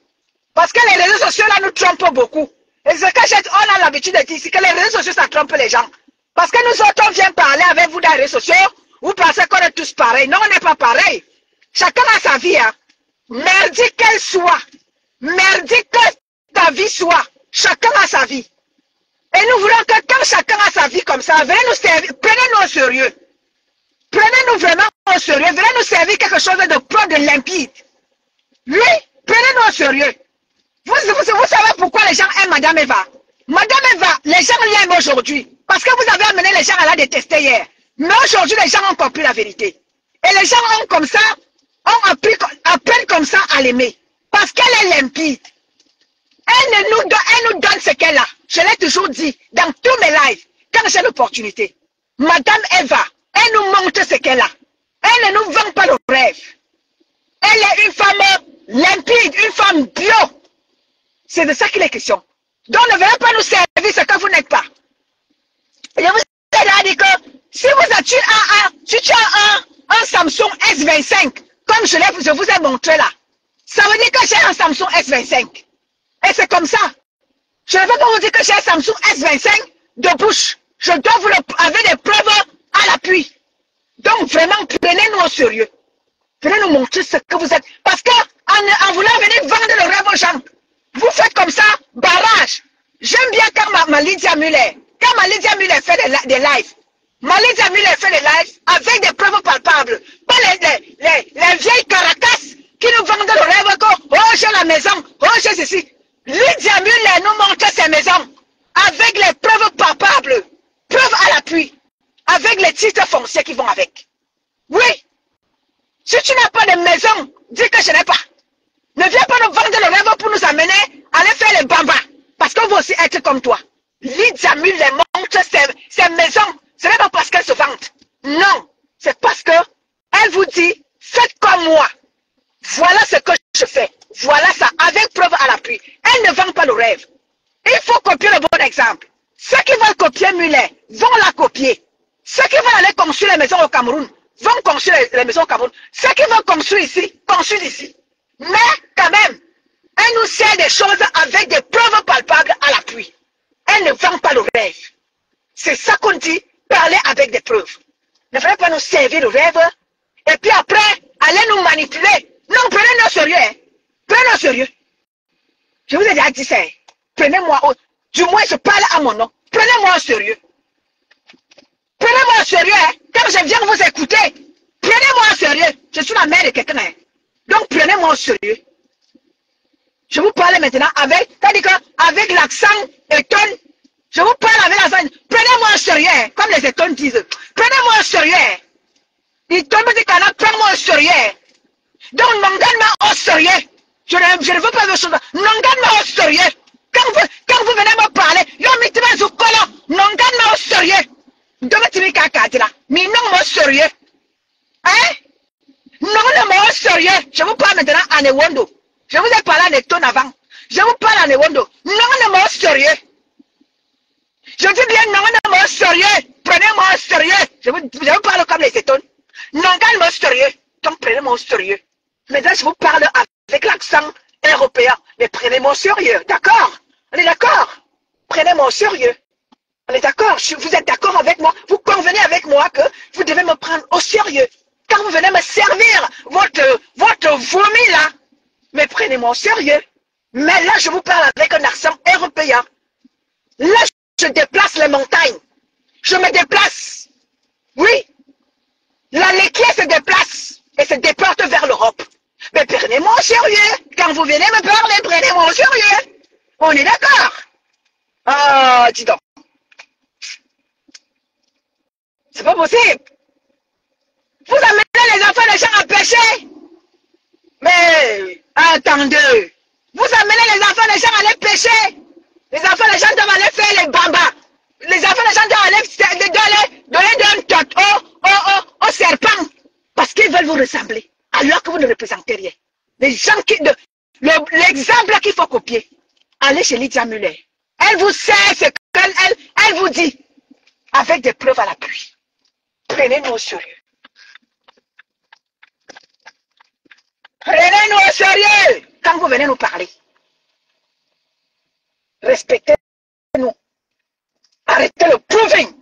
Parce que les réseaux sociaux là nous trompent beaucoup. Et c'est que on a l'habitude de dire ici que les réseaux sociaux ça trompe les gens. Parce que nous autres on vient parler avec vous dans les réseaux sociaux, vous pensez qu'on est tous pareils. Non, on n'est pas pareil. Chacun a sa vie. Hein. Merdique qu'elle soit. Merdique que ta vie soit. Chacun a sa vie. Et nous voulons que quand chacun a sa vie comme ça, venez nous servir, prenez-nous au sérieux. Prenez-nous vraiment au sérieux. Venez nous servir quelque chose de propre, de limpide. Oui, prenez-nous au sérieux. Vous savez pourquoi les gens aiment Madame Eva? Madame Eva, les gens l'aiment aujourd'hui. Parce que vous avez amené les gens à la détester hier. Mais aujourd'hui, les gens ont compris la vérité. Et les gens ont comme ça, apprennent comme ça à l'aimer. Parce qu'elle est limpide. Elle nous donne ce qu'elle a. Je l'ai toujours dit dans tous mes lives, quand j'ai l'opportunité. Madame Eva, elle nous montre ce qu'elle a. Elle ne nous vend pas le rêve. Elle est une femme limpide, une femme bio. C'est de ça qu'il est question. Donc ne venez pas nous servir ce que vous n'êtes pas. Je vous ai dit que si tu as un Samsung S25, comme je vous ai montré là, ça veut dire que j'ai un Samsung S25. Et c'est comme ça. Je ne veux pas vous dire que j'ai un Samsung S25 de bouche. Je dois vous le avec des preuves à l'appui. Donc vraiment, prenez-nous au sérieux. Venez nous montrer ce que vous êtes. Parce qu'en voulant venir vendre le rêve aux gens, vous faites comme ça, barrage. J'aime bien quand ma Lydia Muller, fait des lives. Ma Lydia Muller fait des lives avec des preuves palpables. Pas les vieilles caracas qui nous vendent le rêve que, oh j'ai la maison, oh j'ai ceci. Lydia Muller nous montre ses maisons avec les preuves palpables, preuves à l'appui, avec les titres fonciers qui vont avec. Oui, si tu n'as pas de maison, dis que je n'ai pas. Ne viens pas nous vendre le rêve pour nous amener à aller faire les bambas, parce qu'on veut aussi être comme toi. Lydia Muller montre ses maisons, ce n'est pas parce qu'elle se vante. Non, c'est parce que elle vous dit, faites comme moi. Voilà ce que je fais. Voilà ça, avec preuve à l'appui. Elle ne vend pas le rêve. Il faut copier le bon exemple. Ceux qui veulent copier Muller vont la copier. Ceux qui veulent aller construire les maisons au Cameroun vont construire les maisons au Cameroun. Ceux qui veulent construire ici, construisent ici. Mais quand même, elle nous sert des choses avec des preuves palpables à l'appui. Elle ne vend pas le rêve. C'est ça qu'on dit, parler avec des preuves. Ne venez pas nous servir le rêve et puis après, allez nous manipuler. Non, prenez-nous au sérieux. Hein. Prenez-nous au sérieux. Je vous ai déjà dit ça. Hein. Prenez-moi au... Du moins, je parle à mon nom. Prenez-moi au sérieux. Prenez-moi au sérieux. Hein. Quand je viens vous écouter, prenez-moi au sérieux. Je suis la mère de quelqu'un. Hein. Donc, prenez-moi au sérieux. Je vous parle maintenant avec l'accent étonne. Je vous parle avec l'accent. Prenez-moi au sérieux. Hein. Comme les étonnes disent. Prenez-moi au sérieux. Hein. Ils tombent du canal, prends-moi au sérieux. Hein. Donc, non, garde-moi au sérieux. Je ne veux pas de choses. Non, garde-moi au sérieux. Quand vous venez me parler, yo mitime zukolo, non gagne au sérieux. Demain tu m'y là. Mais non, au sérieux. Hein? Non, non, au sérieux. Je vous parle maintenant à Newondo. Je vous ai parlé à Necton avant. Je vous parle à Newondo. Non, non, au sérieux. Je dis bien non, non, au sérieux. Prenez-moi au sérieux. Je vous parle comme les étones. Non, gagne au sérieux. Donc prenez-moi au sérieux. Maintenant, je vous parle avec l'accent européen. Mais prenez-moi au sérieux. D'accord? On est d'accord? Prenez-moi au sérieux. On est d'accord? Vous êtes d'accord avec moi? Vous convenez avec moi que vous devez me prendre au sérieux. Quand vous venez me servir votre vomi là, mais prenez-moi au sérieux. Mais là, je vous parle avec un accent européen. Là, je déplace les montagnes. Je me déplace. Oui. La laitière se déplace et se déporte vers l'Europe. Mais prenez-moi au sérieux. Quand vous venez me parler, prenez-moi au sérieux. On est d'accord? Ah, dis donc. C'est pas possible. Vous amenez les enfants des gens à pêcher. Mais, attendez. Vous amenez les enfants des gens à aller pêcher. Les enfants des gens doivent aller faire les bambas. Les enfants des gens doivent aller donner un tot au serpent. Parce qu'ils veulent vous ressembler. Alors que vous ne représentez rien. Les gens qui... L'exemple qu'il faut copier. Allez chez Lydia Muller. Elle vous sait ce qu'elle vous dit. Avec des preuves à l'appui. Prenez-nous au sérieux. Prenez-nous au sérieux quand vous venez nous parler. Respectez-nous. Arrêtez le proving.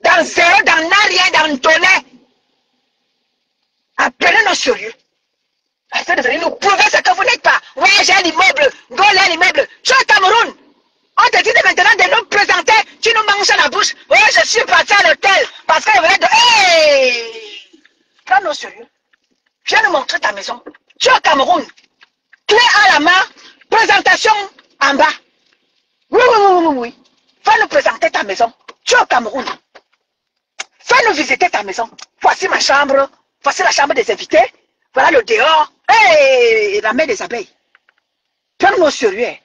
Dans zéro, dans rien, dans tonnerre. Apprenez-nous au sérieux. Arrêtez de venir nous prouver ce que vous n'êtes pas. Oui, j'ai l'immeuble. Go là, l'immeuble. Je suis au Cameroun. On te dit maintenant de nous présenter. Tu nous manges à la bouche. Oui, je suis parti à l'hôtel. Parce que je venais de... Hey! Prends-nous au sérieux. Viens nous montrer ta maison. Tu es au Cameroun. Clé à la main. Présentation en bas. Oui. Fais-nous présenter ta maison. Tu es au Cameroun. Fais-nous visiter ta maison. Voici ma chambre. Voici la chambre des invités. Voilà le dehors. Hey, la main des abeilles. Prends-nous au sérieux.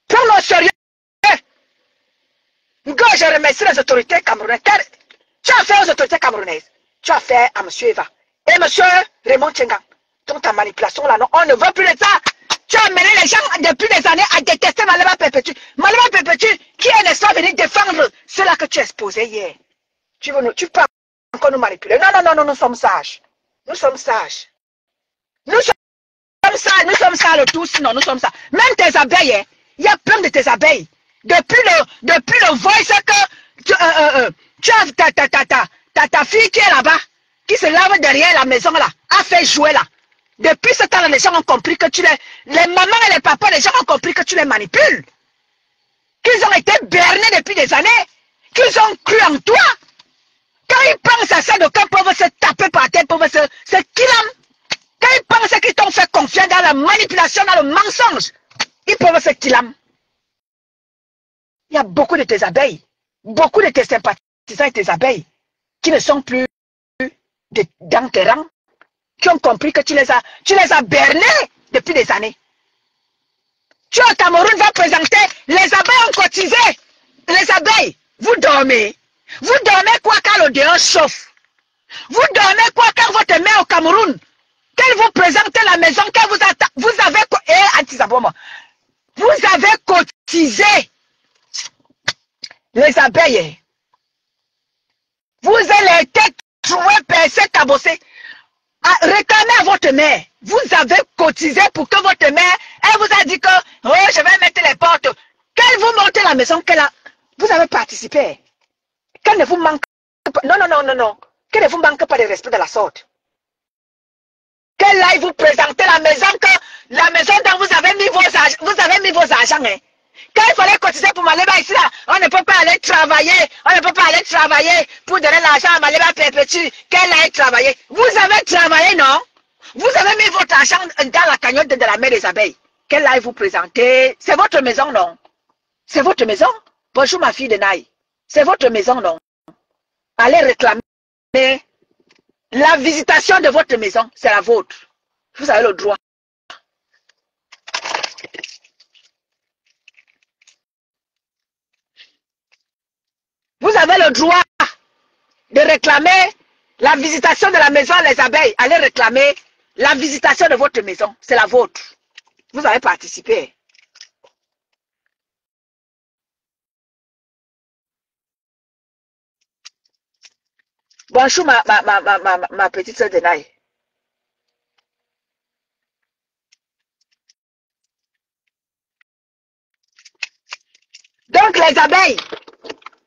Prends-nous au sérieux. Go, je remercie les autorités camerounaises. Tu as fait aux autorités camerounaises. Tu as fait à M. Eva. Et M. Raymond Tchengang. Donc ta manipulation là, non, on ne veut plus de ça. Tu as mené les gens depuis des années à détester Malema Perpétue. Malema Perpétue qui est, n'est-ce pas, venu défendre cela que tu as exposé hier. Tu peux encore nous manipuler. Non, nous sommes sages. Nous sommes sages. Nous sommes sages tous, non, nous sommes sages. Même tes abeilles, hein, il y a plein de tes abeilles. Depuis le voice que tu as ta fille qui est là-bas, qui se lave derrière la maison là, a fait jouer là. Depuis ce temps-là, les gens ont compris que les mamans et les papas, les gens ont compris que tu les manipules. Qu'ils ont été bernés depuis des années. Qu'ils ont cru en toi. Quand ils pensent à ça, d'aucuns peuvent se taper par terre, peuvent se killam. Quand ils pensent qu'ils t'ont fait confiance dans la manipulation, dans le mensonge, ils peuvent se killam. Il y a beaucoup de tes abeilles, beaucoup de tes sympathisants et tes abeilles qui ne sont plus dans tes rangs, qui ont compris que tu les as bernés depuis des années. Tu au Cameroun vas présenter, les abeilles ont cotisé. Les abeilles, vous dormez. Vous dormez quoi quand le dehors chauffe? Vous dormez quoi quand votre mère au Cameroun, qu'elle vous présente la maison, qu'elle vous avez cotisé. Les abeilles, vous allez être troués, percés, cabossés. Réclamez à votre mère. Vous avez cotisé pour que votre mère, elle vous a dit que, oh, je vais mettre les portes. Qu'elle vous monte la maison qu'elle a. Vous avez participé. Qu'elle ne vous manque pas. Non. Qu'elle ne vous manque pas de respect de la sorte. Qu'elle aille vous présenter la maison dont vous avez mis vos argents. Hein. Quand il fallait cotiser pour Malema ici là, on ne peut pas aller travailler pour donner l'argent à Malema Perpétue, qu'elle aille travailler. Vous avez travaillé, non? Vous avez mis votre argent dans la cagnotte de la mère des abeilles. Qu'elle aille vous présenter. C'est votre maison, non? C'est votre maison? Bonjour ma fille de Naï. C'est votre maison, non? Allez réclamer la visitation de votre maison. C'est la vôtre. Vous avez le droit. avez le droit de réclamer la visitation de la maison Les Abeilles. Allez réclamer la visitation de votre maison. C'est la vôtre. Vous avez participé. Bonjour ma petite sœur Denaï. Donc les abeilles,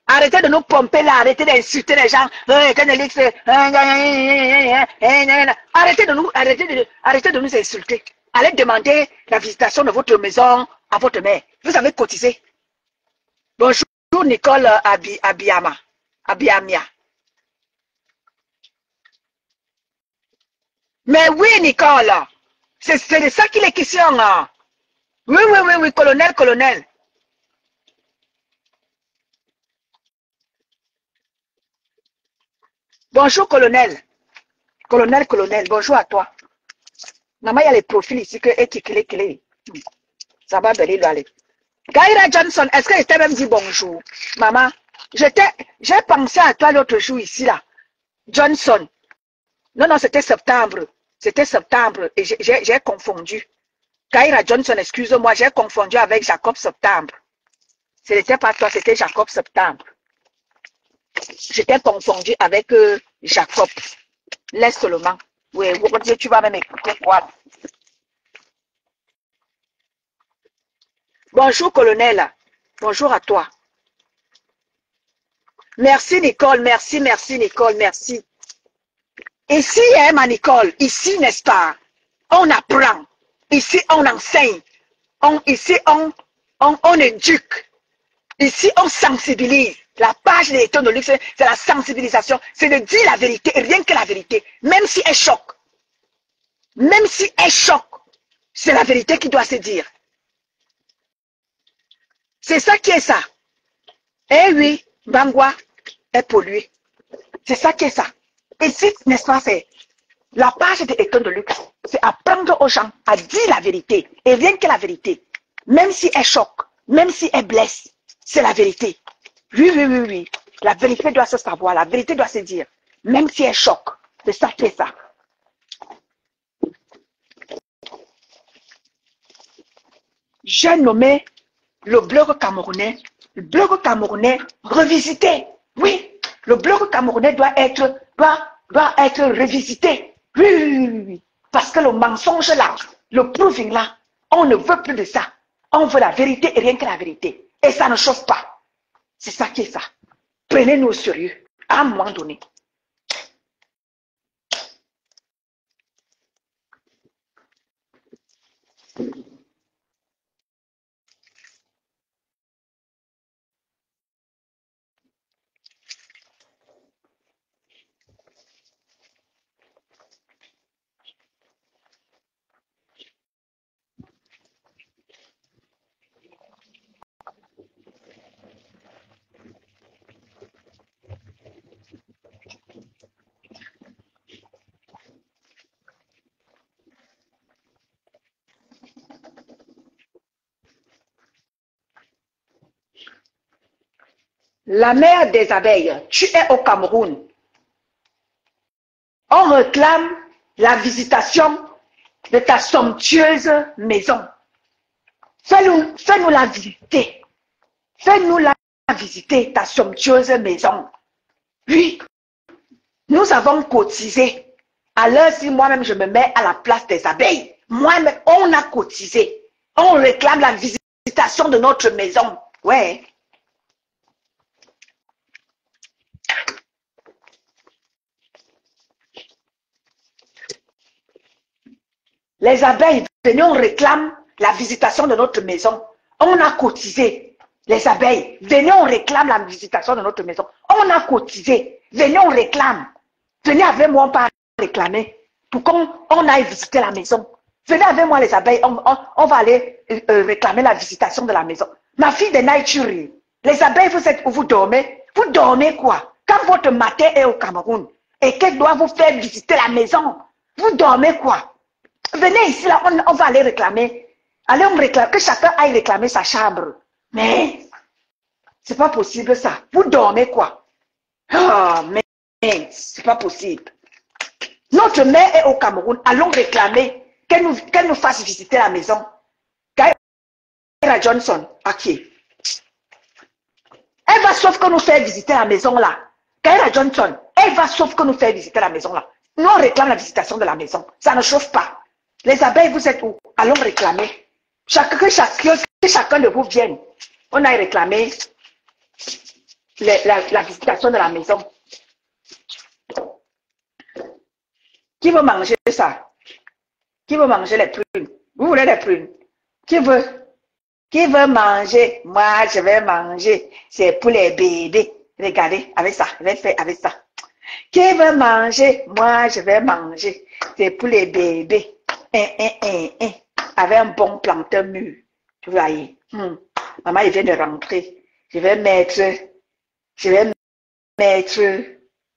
arrêtez de nous pomper là, arrêtez d'insulter les gens. Arrêtez de nous insulter. Allez demander la visitation de votre maison à votre mère. Vous avez cotisé. Bonjour Nicole Abiamia. Mais oui Nicole, c'est de ça qu'il est question. Oui, colonel. Bonjour, colonel, bonjour à toi. Maman, il y a les profils ici que et qui. Ça va belle aller. Gaïra Johnson, est-ce que je t'ai même dit bonjour? Maman, j'ai pensé à toi l'autre jour ici, là. Johnson. Non, c'était septembre. Et j'ai confondu. Gaïra Johnson, excuse-moi, j'ai confondu avec Jacob Septembre. Ce n'était pas toi, c'était Jacob Septembre. J'étais confondu avec Jacob. Laisse seulement. Oui, tu vas même écouter quoi. Bonjour, colonel. Bonjour à toi. Merci, Nicole. Merci, Nicole. Merci. Ici, ma Nicole, ici, n'est-ce pas? On apprend. Ici, on enseigne. Ici, on éduque. Ici, on sensibilise. La page des tons de luxe, c'est la sensibilisation. C'est de dire la vérité, et rien que la vérité. Même si elle choque. C'est la vérité qui doit se dire. C'est ça qui est ça. Eh oui, Bangwa est pollué. C'est ça qui est ça. Ici, n'est-ce pas, c'est la page des tons de luxe. C'est apprendre aux gens à dire la vérité, et rien que la vérité. Même si elle choque, même si elle blesse, c'est la vérité. Oui. La vérité doit se savoir, la vérité doit se dire. Même si elle choque, c'est ça qui est ça. J'ai nommé le blog camerounais revisité. Oui, le blog camerounais doit être revisité. Oui. Parce que le mensonge là, le proving là, on ne veut plus de ça. On veut la vérité et rien que la vérité. Et ça ne chauffe pas. C'est ça qui est ça. Prenez-nous au sérieux, à un moment donné. La mère des abeilles, tu es au Cameroun. On réclame la visitation de ta somptueuse maison. Fais-nous la visiter. Fais-nous la visiter, ta somptueuse maison. Oui, nous avons cotisé. Alors si moi-même je me mets à la place des abeilles, moi-même on a cotisé. On réclame la visitation de notre maison. Ouais. Les abeilles, venez, on réclame la visitation de notre maison. On a cotisé. Les abeilles, venez, on réclame la visitation de notre maison. On a cotisé. Venez, on réclame. Venez avec moi, on va réclamer pour qu'on aille visiter la maison. Venez avec moi, les abeilles, on va aller réclamer la visitation de la maison. Ma fille de Naïturi, les abeilles, vous êtes où vous dormez? Vous dormez quoi? Quand votre matin est au Cameroun et qu'elle doit vous faire visiter la maison, vous dormez quoi? Venez ici, là, on va aller réclamer. Allez, on réclame, que chacun aille réclamer sa chambre. Mais, c'est pas possible ça. Vous dormez quoi? Ah, mais c'est pas possible. Notre mère est au Cameroun. Allons réclamer qu'elle nous fasse visiter la maison. Kaira Johnson, ok. Elle va sauf que nous faire visiter la maison là. Kaira Johnson, elle va sauf que nous faire visiter la maison là. Nous on réclame la visitation de la maison. Ça ne chauffe pas. Les abeilles, vous êtes où? Allons réclamer. Que chacun de vous vienne. On a réclamé la visitation de la maison. Qui veut manger ça? Qui veut manger les prunes? Vous voulez les prunes? Qui veut? Qui veut manger? Moi, je vais manger. C'est pour les bébés. Regardez, avec ça. Je vais faire avec ça. Qui veut manger? Moi, je vais manger. C'est pour les bébés. Avec un bon planteur mûr. Tu vois, maman, elle vient de rentrer. Je vais mettre,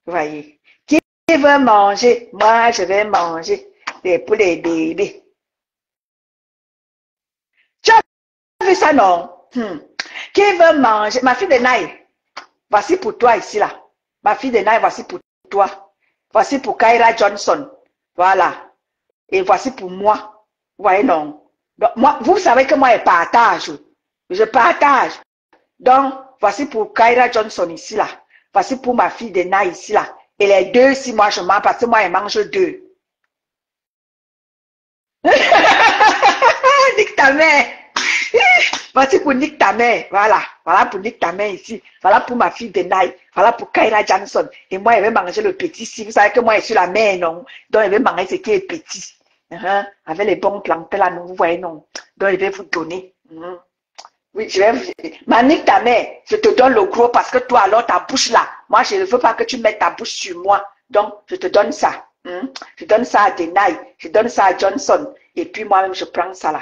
vous voyez. Qui veut manger? Moi, je vais manger. C'est pour les bébés. Tu as vu ça, non? Qui veut manger? Ma fille de Naï, voici pour toi ici, là. Ma fille de Naï, voici pour toi. Voici pour Kaira Johnson. Voilà. Et voici pour moi. Vous voyez, non? Donc, moi, vous savez que moi, je partage. Je partage. Donc, voici pour Kaira Johnson ici, là. Voici pour ma fille de Naï ici, là. Et les deux, si moi, je mange, parce que moi, je mange deux. Nique ta mère. Voici pour nique ta mère. Voilà. Voilà pour nique ta mère ici. Voilà pour ma fille de Naï. Voilà pour Kaira Johnson. Et moi, je vais manger le petit. Si vous savez que moi, je suis la mère, non? Donc, je vais manger ce qui est petit. Avec les bons plantes là, non, vous voyez, non. Donc, je vais vous donner. Oui, je vais. Mais nique ta mère. Je te donne le gros parce que toi, alors, ta bouche là. Moi, je ne veux pas que tu mettes ta bouche sur moi. Donc, je te donne ça. Je donne ça à Denai. Je donne ça à Johnson. Et puis, moi-même, je prends ça là.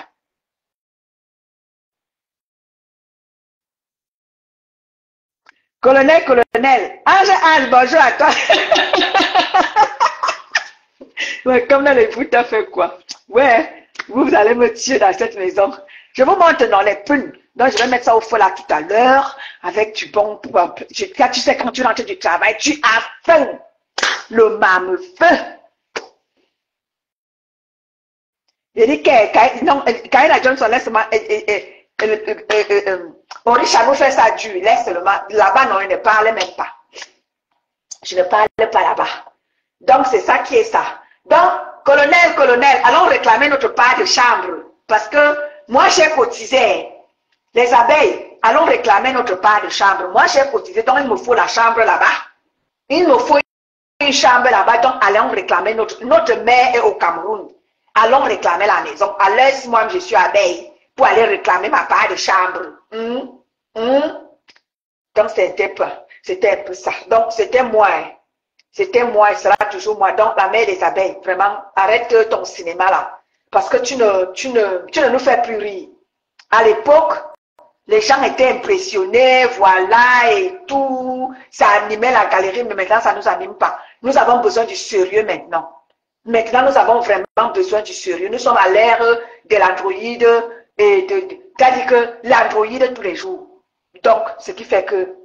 Colonel, Ange, bonjour à toi. Ouais, comme dans les foot, t'as fait quoi? Ouais, vous allez me tuer dans cette maison. Je vous montre dans les prunes. Donc, je vais mettre ça au feu là tout à l'heure, avec du bon. Tu sais, quand tu rentres du travail, tu as faim. Le feu. Je dis que Kaira Johnson, laisse-moi. Richard fait ça dur. Laisse-le-moi. Là-bas, non, il ne parlait même pas. Je ne parle pas là-bas. Donc, c'est ça qui est ça. Donc, colonel, allons réclamer notre part de chambre. Parce que moi, j'ai cotisé. Les abeilles, allons réclamer notre part de chambre. Moi, j'ai cotisé, donc il me faut la chambre là-bas. Il me faut une chambre là-bas, donc allons réclamer notre mère est au Cameroun. Allons réclamer la maison. Alors, si moi, je suis abeille, pour aller réclamer ma part de chambre. Donc, c'était un peu ça. Donc, c'était moi. C'était moi, ce sera toujours moi. Donc, la mère des abeilles, vraiment, arrête ton cinéma là. Parce que tu ne nous fais plus rire. À l'époque, les gens étaient impressionnés, voilà, et tout. Ça animait la galerie, mais maintenant, ça ne nous anime pas. Nous avons besoin du sérieux maintenant. Maintenant, nous avons vraiment besoin du sérieux. Nous sommes à l'ère de l'androïde, c'est-à-dire que l'androïde tous les jours. Donc, ce qui fait que,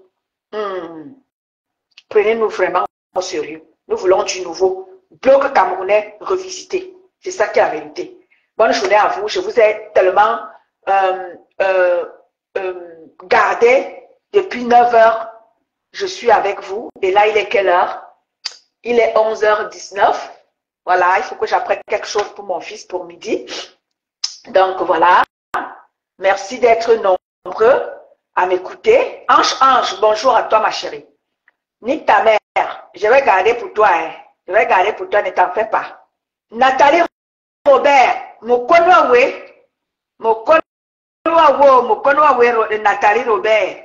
prenez-nous vraiment au sérieux. Nous voulons du nouveau. Bloc camerounais revisité. C'est ça qui est la vérité. Bonne journée à vous. Je vous ai tellement gardé depuis 9 heures. Je suis avec vous. Et là, il est quelle heure? Il est 11h19. Voilà, il faut que j'apprenne quelque chose pour mon fils pour midi. Donc, voilà. Merci d'être nombreux à m'écouter. Ange, bonjour à toi, ma chérie. Nique ta mère. Je vais garder pour toi. Hein. Je vais garder pour toi, ne t'en fais pas. Nathalie Robert, Nathalie Robert.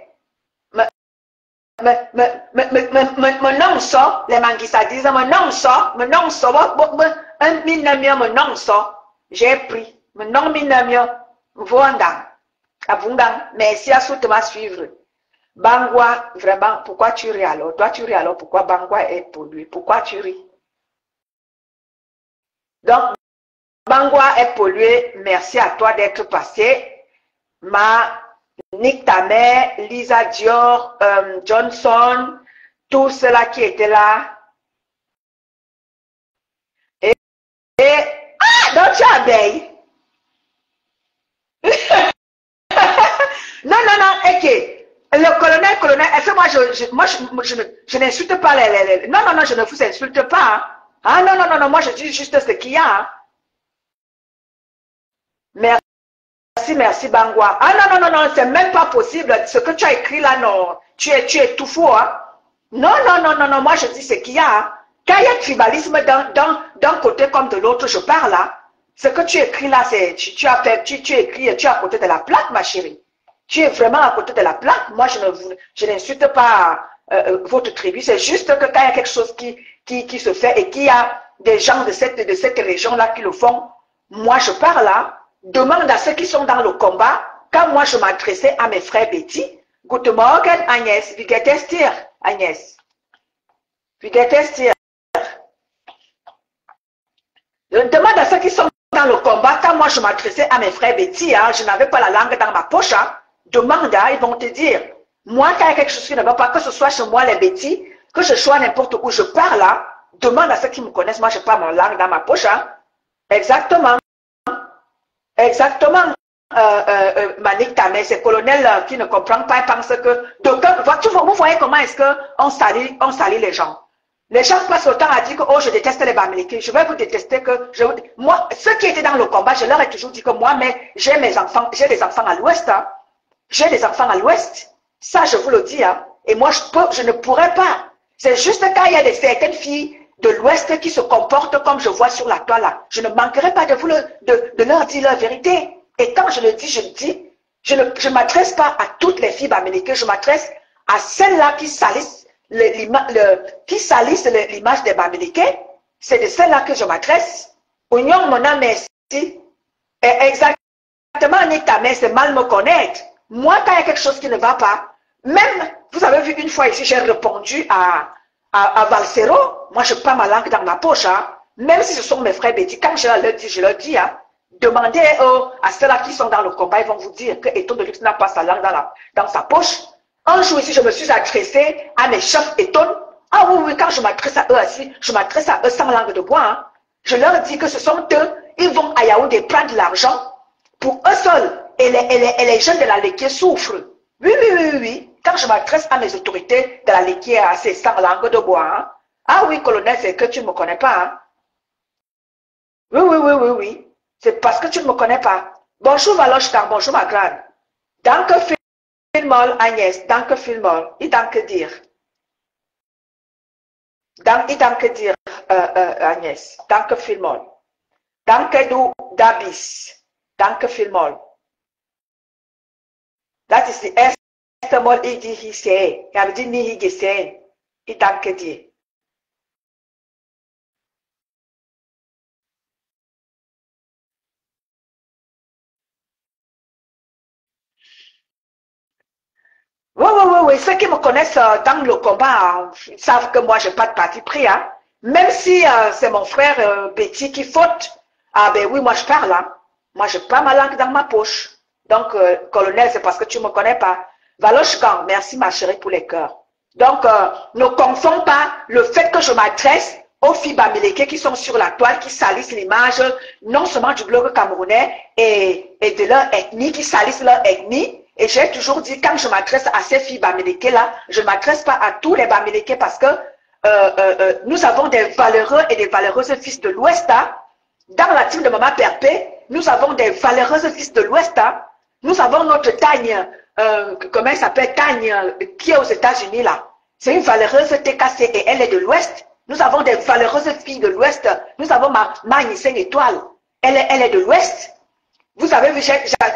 Me non so, les manguissa disent, me non so, un minamio, me non so. J'ai pris, me non minamio, Vonda, Abundan, merci à soutenir suivre. Bangwa, vraiment, pourquoi tu ris alors? Toi, tu ris alors, pourquoi Bangwa est pollué? Pourquoi tu ris? Donc, Bangwa est pollué, merci à toi d'être passé. Nick ta mère, Lisa Dior, Johnson, Tout cela qui était là. Donc tu as abeille. Non, non, non, ok. Le colonel, je n'insulte pas les. Non, non, non, je ne vous insulte pas. Hein. Ah non, non, non, non, moi je dis juste ce qu'il y a. Hein. Merci, merci, Bangwa. Ah non, non, non, non, c'est même pas possible. Ce que tu as écrit là, non, tu es tout faux. Hein. Non, non, non, non, non, moi je dis ce qu'il y a. Hein. Quand il y a tribalisme d'un côté comme de l'autre, je parle là. Ce que tu écris là, c'est tu écris, tu es à côté de la plaque, ma chérie. Tu es vraiment à côté de la plaque. Moi, je n'insulte pas votre tribu. C'est juste que quand il y a quelque chose qui se fait et qu'il y a des gens de cette région-là qui le font, moi, je parle là. Demande à ceux qui sont dans le combat. Quand moi, je m'adressais à mes frères Betty, Guten Morgen, Agnès. Wie geht es dir, Agnès? Wie geht es dir? Je demande à ceux qui sont dans le combat, quand moi je m'adressais à mes frères Betty, hein, je n'avais pas la langue dans ma poche, hein, demande, hein, ils vont te dire, moi quand il y a quelque chose qui ne va pas, que ce soit chez moi les Betty, que je sois n'importe où je parle, hein, demande à ceux qui me connaissent, moi je n'ai pas ma langue dans ma poche, hein. Exactement, exactement, Manik Tamé, c'est colonel qui ne comprend pas, pense que, vous voyez comment est-ce qu'on salit les gens. Les gens passent le temps à dire que oh, je déteste les Bamileke, je vais vous détester que moi, ceux qui étaient dans le combat, je leur ai toujours dit que moi, mais j'ai des enfants à l'ouest, hein. J'ai des enfants à l'ouest. Ça, je vous le dis, hein. Et moi, je ne pourrais pas. C'est juste quand il y a certaines filles de l'ouest qui se comportent comme je vois sur la toile là. Je ne manquerai pas de leur dire la vérité. Et quand je le dis, je ne m'adresse pas à toutes les filles Bamileke, je m'adresse à celles-là qui salissent l'image des Bamileke, c'est de celle-là que je m'adresse. Union, mon âme, merci. Et exactement, Anita, mais c'est mal me connaître. Moi, quand il y a quelque chose qui ne va pas, même, vous avez vu une fois ici, j'ai répondu à Valsero. Moi, je n'ai pas ma langue dans ma poche. Hein. Même si ce sont mes frères Betty, quand je leur dis, hein, demandez à ceux-là qui sont dans le combat, ils vont vous dire que Eton de Luxe n'a pas sa langue dans sa poche. Un jour ici, je me suis adressée à mes chefs Eton. Ah oui, oui, quand je m'adresse à eux aussi, je m'adresse à eux sans langue de bois. Hein. Je leur dis que ce sont eux, ils vont à Yaoundé prendre de l'argent pour eux seuls. Et les jeunes de la Léquier souffrent. Oui, oui, oui, oui. Quand je m'adresse à mes autorités de la Léquier, c'est sans langue de bois. Hein. Ah oui, colonel, c'est que tu ne me connais pas. Hein. Oui, oui, oui, oui, oui. C'est parce que tu ne me connais pas. Bonjour Valochkar, bonjour ma grande. Danke vielmals, Agnès, danke vielmals. Ich danke dir. Ich danke dir, Agnès. Danke vielmals. Danke du Dabis. Danke vielmals. Das ist die erste Mal, ich dich sehe. Ich habe dich nie gesehen. Ich danke dir. Oui, oui, oui, oui. Ceux qui me connaissent dans le combat savent que moi, je n'ai pas de parti pris. Hein. Même si c'est mon frère Betty qui faute, ah ben oui, moi je parle. Hein. Moi, je n'ai pas ma langue dans ma poche. Donc, colonel, c'est parce que tu ne me connais pas. Valochkan, merci ma chérie pour les cœurs. Donc, ne confonds pas le fait que je m'adresse aux filles Bamileke qui sont sur la toile, qui salissent l'image non seulement du blog camerounais et de leur ethnie, qui salissent leur ethnie. Et j'ai toujours dit, quand je m'adresse à ces filles Bamileke là, je ne m'adresse pas à tous les Bamileke parce que nous avons des valeureux et des valeureuses fils de l'Ouest. Hein. Dans la team de Maman Perpé, nous avons des valeureuses fils de l'Ouest. Hein. Nous avons notre Tagne, comment elle s'appelle, Tagne, qui est aux États-Unis là. C'est une valeureuse TKC et elle est de l'Ouest. Nous avons des valeureuses filles de l'Ouest. Nous avons ma Magnicien Étoile. Elle est de l'Ouest. Vous avez vu,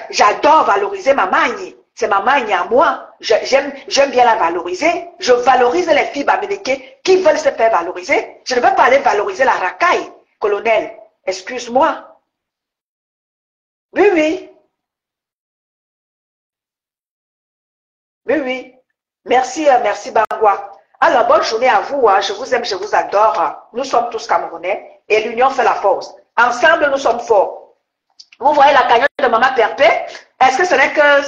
j'adore valoriser ma magne. C'est ma magne à moi. J'aime bien la valoriser. Je valorise les filles Bamileke qui veulent se faire valoriser. Je ne veux pas aller valoriser la racaille, colonel. Excuse-moi. Oui, oui. Oui, oui. Merci, merci Bangwa. Alors, bonne journée à vous. Hein. Je vous aime, je vous adore. Nous sommes tous Camerounais et l'union fait la force. Ensemble, nous sommes forts. Vous voyez la cagnotte de Maman Perpé? Est-ce que ce n'est que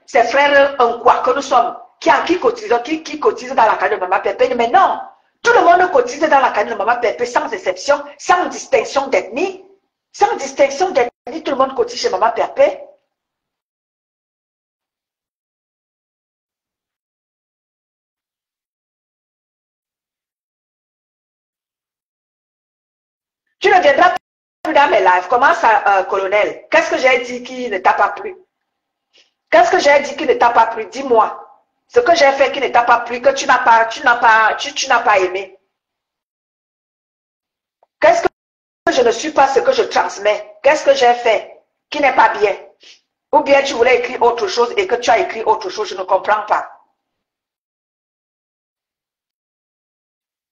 ses frères en quoi que nous sommes qui cotise dans la carrière de Maman Pépé. Mais non, tout le monde cotise dans la carrière de Maman Pépé sans exception, sans distinction d'ethnie. Sans distinction d'ethnie, tout le monde cotise chez Maman Pépé. Tu ne viendras plus dans mes lives. Comment ça, colonel? Qu'est-ce que j'ai dit qui ne t'a pas plu? Qu'est-ce que j'ai dit qui ne t'a pas plu? Dis-moi. Ce que j'ai fait qui ne t'a pas plu, que tu n'as pas aimé. Qu'est-ce que je ne suis pas ce que je transmets? Qu'est-ce que j'ai fait qui n'est pas bien? Ou bien tu voulais écrire autre chose et que tu as écrit autre chose, je ne comprends pas.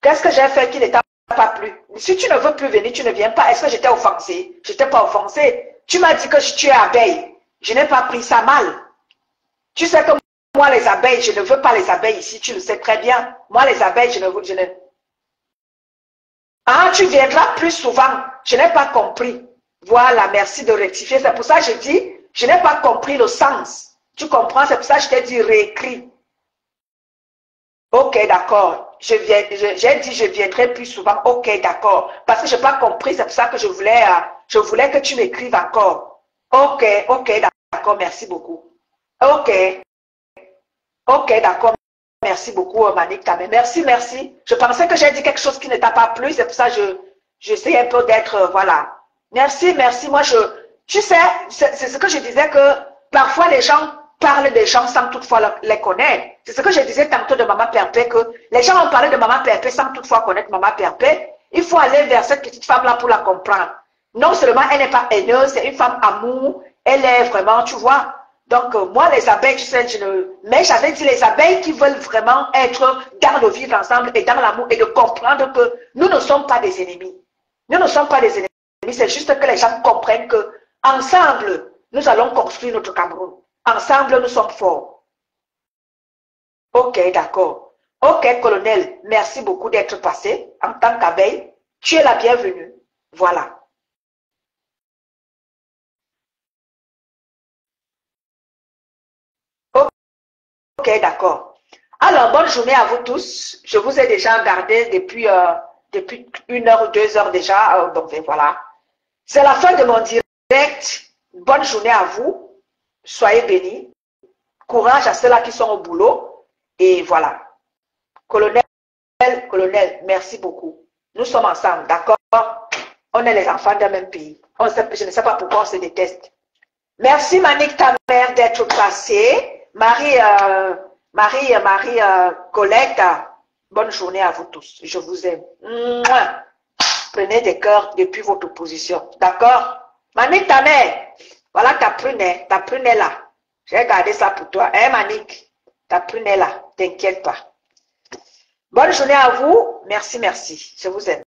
Qu'est-ce que j'ai fait qui ne t'a pas plu? Si tu ne veux plus venir, tu ne viens pas. Est-ce que j'étais offensée? Je n'étais pas offensée. Tu m'as dit que tu es abeille. Je n'ai pas pris ça mal. Tu sais que moi, les abeilles, je ne veux pas les abeilles ici. Tu le sais très bien. Moi, les abeilles, je ne... Ah, tu viendras plus souvent. Je n'ai pas compris. Voilà, merci de rectifier. C'est pour ça que je dis, je n'ai pas compris le sens. Tu comprends? C'est pour ça que je t'ai dit réécrit. Ok, d'accord. J'ai dit je viendrai plus souvent. Ok, d'accord. Parce que je n'ai pas compris, c'est pour ça que je voulais que tu m'écrives encore. Ok, d'accord, merci beaucoup. Ok, d'accord. Merci beaucoup, Manik Tamé. Merci. Je pensais que j'ai dit quelque chose qui ne t'a pas plu. C'est pour ça que j'essaie un peu d'être, voilà. Merci. Moi, tu sais, c'est ce que je disais que parfois les gens parlent des gens sans toutefois les connaître. C'est ce que je disais tantôt de Maman Pépé, que les gens ont parlé de Maman Pépé sans toutefois connaître Maman Pépé. Il faut aller vers cette petite femme-là pour la comprendre. Non seulement elle n'est pas haineuse, c'est une femme amour. Elle est vraiment, tu vois. Donc, moi, les abeilles, tu sais, mais j'avais dit les abeilles qui veulent vraiment être dans le vivre ensemble et dans l'amour et de comprendre que nous ne sommes pas des ennemis. Nous ne sommes pas des ennemis, c'est juste que les gens comprennent que ensemble, nous allons construire notre Cameroun. Ensemble, nous sommes forts. Ok, d'accord. Ok, colonel, merci beaucoup d'être passé en tant qu'abeille. Tu es la bienvenue. Voilà. Ok, d'accord. Alors, bonne journée à vous tous. Je vous ai déjà gardé depuis 1 heure ou 2 heures déjà. Donc, voilà. C'est la fin de mon direct. Bonne journée à vous. Soyez bénis. Courage à ceux-là qui sont au boulot. Et voilà. Colonel, merci beaucoup. Nous sommes ensemble, d'accord? On est les enfants d'un même pays. Je ne sais pas pourquoi on se déteste. Merci, Manik, ta mère, d'être passée. Marie, Colette, bonne journée à vous tous. Je vous aime. Mouah. Prenez des cœurs depuis votre position. D'accord? Manik, ta mère, voilà ta prune est là. J'ai gardé ça pour toi. Hein, Manik? Ta prune est là. T'inquiète pas. Bonne journée à vous. Merci. Je vous aime.